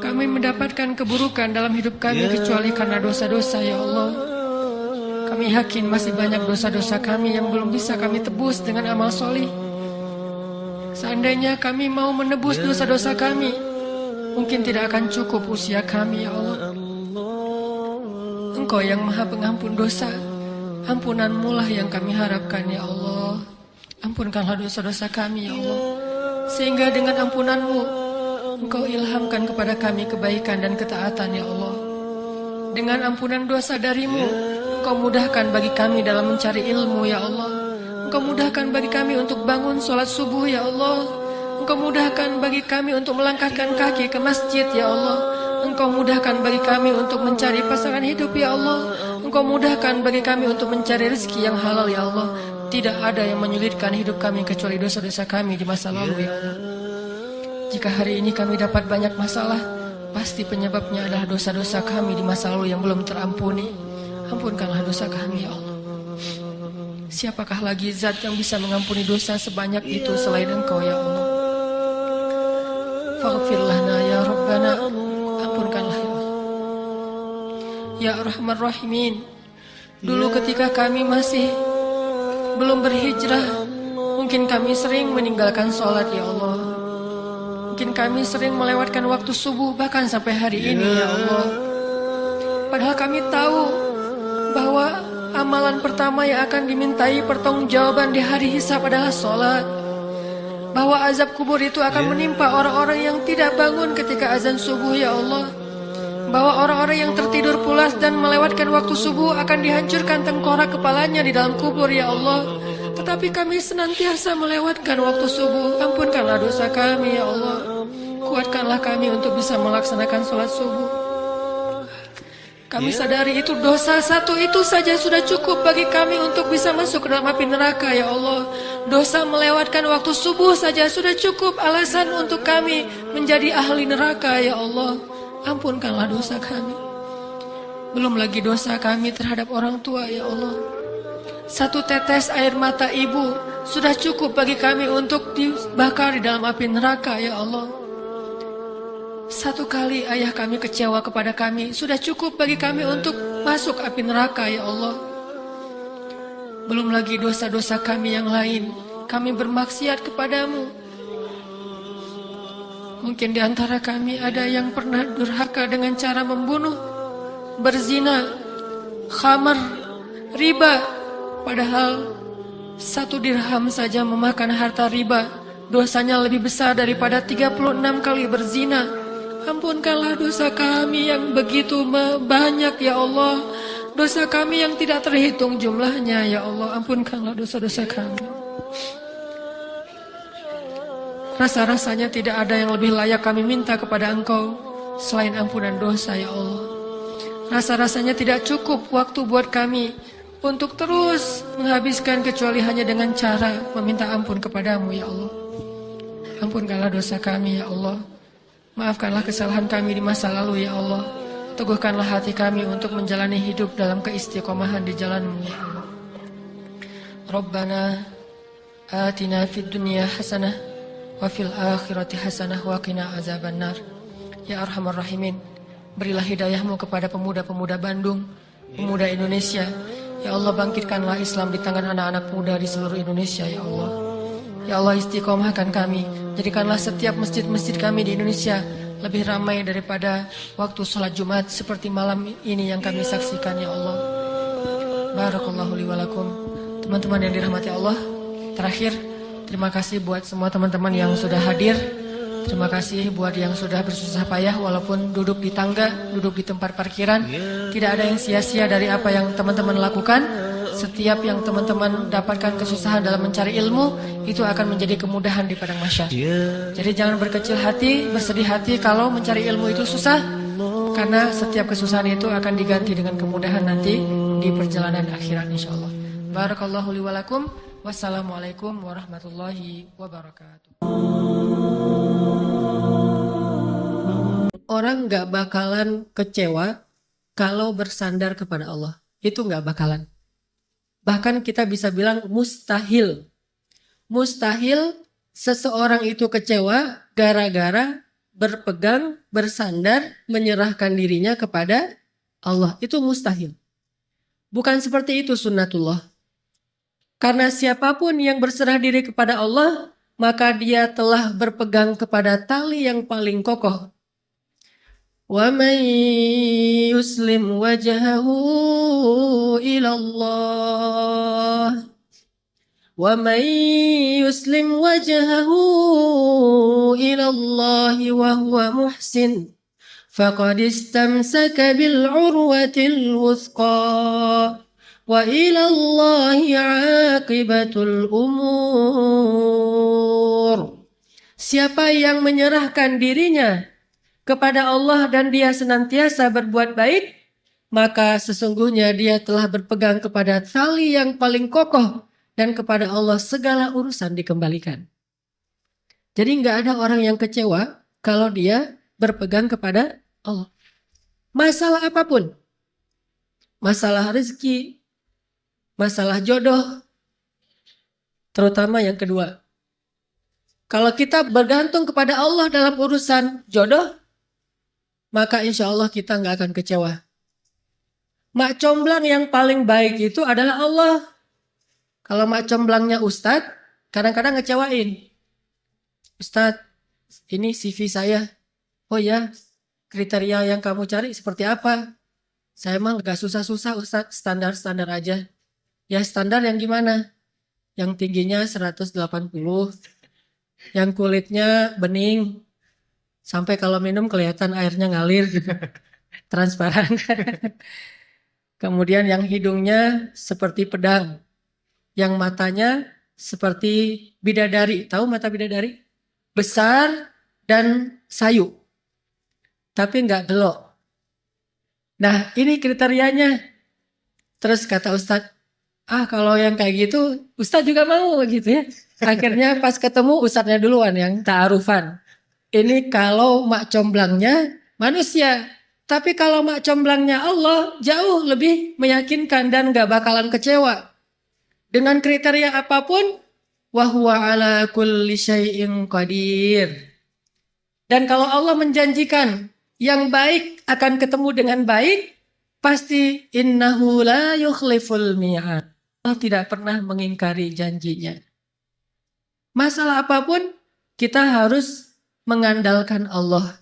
kami mendapatkan keburukan dalam hidup kami kecuali karena dosa-dosa, ya Allah. Kami yakin masih banyak dosa-dosa kami yang belum bisa kami tebus dengan amal solih. Seandainya kami mau menebus dosa-dosa kami, mungkin tidak akan cukup usia kami, ya Allah. Engkau yang Maha Pengampun dosa, ampunan-Mu lah yang kami harapkan, ya Allah. Ampunkanlah dosa-dosa kami, ya Allah. Sehingga dengan ampunan-Mu, Engkau ilhamkan kepada kami kebaikan dan ketaatan, ya Allah. Dengan ampunan dosa dari-Mu, Engkau mudahkan bagi kami dalam mencari ilmu, ya Allah. Engkau mudahkan bagi kami untuk bangun sholat subuh, ya Allah. Engkau mudahkan bagi kami untuk melangkahkan kaki ke masjid, ya Allah. Engkau mudahkan bagi kami untuk mencari pasangan hidup, ya Allah. Engkau mudahkan bagi kami untuk mencari rezeki yang halal, ya Allah. Tidak ada yang menyulitkan hidup kami kecuali dosa-dosa kami di masa lalu, ya Allah. Jika hari ini kami dapat banyak masalah, pasti penyebabnya adalah dosa-dosa kami di masa lalu yang belum terampuni. Ampunkanlah dosa kami, ya Allah. Siapakah lagi zat yang bisa mengampuni dosa sebanyak itu selain Engkau, ya Allah? Faghfir lana ya Rabbana, ampunkanlah, ya Allah. Ya Arhamar Rahimin, dulu ketika kami masih belum berhijrah, mungkin kami sering meninggalkan sholat, ya Allah. Mungkin kami sering melewatkan waktu subuh bahkan sampai hari ini, ya Allah. Padahal kami tahu bahwa amalan pertama yang akan dimintai pertanggungjawaban di hari hisab adalah sholat. Bahwa azab kubur itu akan menimpa orang-orang yang tidak bangun ketika azan subuh, ya Allah. Bahwa orang-orang yang tertidur pulas dan melewatkan waktu subuh akan dihancurkan tengkorak kepalanya di dalam kubur, ya Allah. Tetapi kami senantiasa melewatkan waktu subuh. Ampunkanlah dosa kami, ya Allah. Kuatkanlah kami untuk bisa melaksanakan sholat subuh. Kami sadari itu dosa satu itu saja sudah cukup bagi kami untuk bisa masuk ke dalam api neraka, ya Allah. Dosa melewatkan waktu subuh saja sudah cukup alasan untuk kami menjadi ahli neraka, ya Allah. Ampunkanlah dosa kami. Belum lagi dosa kami terhadap orang tua, ya Allah. Satu tetes air mata ibu sudah cukup bagi kami untuk dibakar di dalam api neraka, ya Allah. Satu kali ayah kami kecewa kepada kami sudah cukup bagi kami untuk masuk api neraka, ya Allah. Belum lagi dosa-dosa kami yang lain. Kami bermaksiat kepadamu. Mungkin di antara kami ada yang pernah durhaka dengan cara membunuh, berzina, khamar, riba. Padahal 1 dirham saja memakan harta riba dosanya lebih besar daripada 36 kali berzina. Ampunkanlah dosa kami yang begitu banyak, ya Allah. Dosa kami yang tidak terhitung jumlahnya, ya Allah. Ampunkanlah dosa-dosa kami. Rasa-rasanya tidak ada yang lebih layak kami minta kepada Engkau selain ampunan dosa, ya Allah. Rasa-rasanya tidak cukup waktu buat kami untuk terus menghabiskan kecuali hanya dengan cara meminta ampun kepadamu, ya Allah. Ampunkanlah dosa kami, ya Allah. Maafkanlah kesalahan kami di masa lalu, ya Allah. Teguhkanlah hati kami untuk menjalani hidup dalam keistiqomahan di jalan-Mu, ya Allah. Rabbana atina fid dunya hasanah wa fil akhirati hasanah wa qina azabannar. Ya Arhamar Rahimin, berilah hidayah-Mu kepada pemuda-pemuda Bandung, pemuda Indonesia Ya Allah, bangkitkanlah Islam di tangan anak-anak muda di seluruh Indonesia, ya Allah. Ya Allah, istiqomahkan kami. Jadikanlah setiap masjid-masjid kami di Indonesia lebih ramai daripada waktu sholat Jumat seperti malam ini yang kami saksikan, ya Allah. Barakallahu li walakum. Teman-teman yang dirahmati Allah, terakhir, terima kasih buat semua teman-teman yang sudah hadir. Terima kasih buat yang sudah bersusah payah walaupun duduk di tangga, duduk di tempat parkiran. Tidak ada yang sia-sia dari apa yang teman-teman lakukan. Setiap yang teman-teman dapatkan kesusahan dalam mencari ilmu, itu akan menjadi kemudahan di padang mahsyar. Jadi jangan berkecil hati, bersedih hati kalau mencari ilmu itu susah. Karena setiap kesusahan itu akan diganti dengan kemudahan nanti di perjalanan akhirat, insyaAllah. Barakallahu li walakum. Wassalamualaikum warahmatullahi wabarakatuh. Orang gak bakalan kecewa kalau bersandar kepada Allah. Itu gak bakalan. Bahkan kita bisa bilang mustahil. Mustahil seseorang itu kecewa gara-gara berpegang, bersandar, menyerahkan dirinya kepada Allah. Itu mustahil. Bukan seperti itu sunnatullah. Karena siapapun yang berserah diri kepada Allah, maka dia telah berpegang kepada tali yang paling kokoh. وَمَنْ يُسْلِمْ وَجْهَهُ إِلَى اللَّهِ وَمَنْ يُسْلِمْ وَجْهَهُ إِلَى اللَّهِ وَهُوَ مُحْسِنٌ فَقَدِ اسْتَمْسَكَ بِالْعُرْوَةِ الْوُثْقَى وَإِلَى اللَّهِ عَاقِبَةُ الْأُمُورِ. Siapa yang menyerahkan dirinya kepada Allah dan dia senantiasa berbuat baik, maka sesungguhnya dia telah berpegang kepada tali yang paling kokoh dan kepada Allah segala urusan dikembalikan. Jadi nggak ada orang yang kecewa kalau dia berpegang kepada Allah. Masalah apapun, masalah rezeki, masalah jodoh, terutama yang kedua. Kalau kita bergantung kepada Allah dalam urusan jodoh, maka insya Allah kita nggak akan kecewa. Mak comblang yang paling baik itu adalah Allah. Kalau mak comblangnya Ustadz, kadang-kadang ngecewain. Ustadz, ini CV saya. Oh ya, kriteria yang kamu cari seperti apa? Saya emang gak susah-susah Ustadz, standar-standar aja. Ya standar yang gimana? Yang tingginya 180, yang kulitnya bening, sampai kalau minum kelihatan airnya ngalir gitu. Transparan. Kemudian yang hidungnya seperti pedang. Yang matanya seperti bidadari. Tahu mata bidadari? Besar dan sayu. Tapi nggak gelok. Nah ini kriterianya. Terus kata Ustadz, kalau yang kayak gitu Ustadz juga mau gitu ya. Akhirnya pas ketemu Ustadznya duluan yang ta'arufan. Ini kalau mak comblangnya manusia. Tapi kalau mak comblangnya Allah jauh lebih meyakinkan dan gak bakalan kecewa. Dengan kriteria apapun, wahuwa ala kulli syai'in qadir. Dan kalau Allah menjanjikan yang baik akan ketemu dengan baik, pasti innahu la yukhliful mi'ad. Allah tidak pernah mengingkari janjinya. Masalah apapun, kita harus mengandalkan Allah.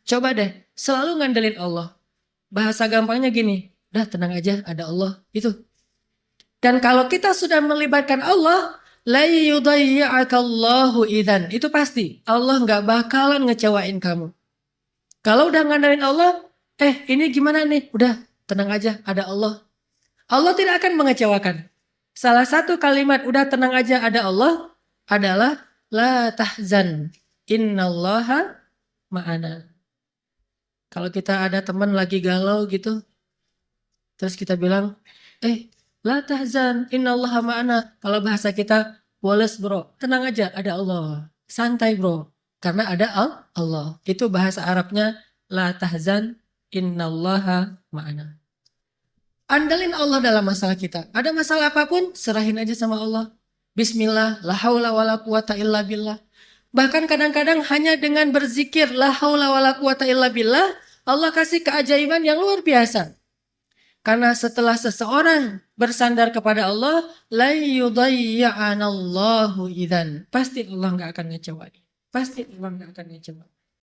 Coba deh, selalu ngandelin Allah. Bahasa gampangnya gini, udah tenang aja, ada Allah. Itu. Dan kalau kita sudah melibatkan Allah, la yudayya'akallahu idzan. Itu pasti, Allah gak bakalan ngecewain kamu. Kalau udah ngandelin Allah, ini gimana nih? Udah, tenang aja, ada Allah. Allah tidak akan mengecewakan. Salah satu kalimat, udah tenang aja, ada Allah, adalah la tahzan. Innallaha ma'ana. Kalau kita ada teman lagi galau gitu, terus kita bilang, la tahzan, innallaha ma'ana. Kalau bahasa kita, woles bro, tenang aja, ada Allah. Santai bro, karena ada Allah. Itu bahasa Arabnya, la tahzan, innallaha ma'ana. Andalin Allah dalam masalah kita. Ada masalah apapun, serahin aja sama Allah. Bismillah, la haula wa la quwata illa billah. Bahkan kadang-kadang hanya dengan berzikir la haula wala quwata illa billah, Allah kasih keajaiban yang luar biasa. Karena setelah seseorang bersandar kepada Allah, la yudayya'anallahu idzan. Pasti Allah nggak akan ngecewain. Pasti Allah nggak akan ngecewain.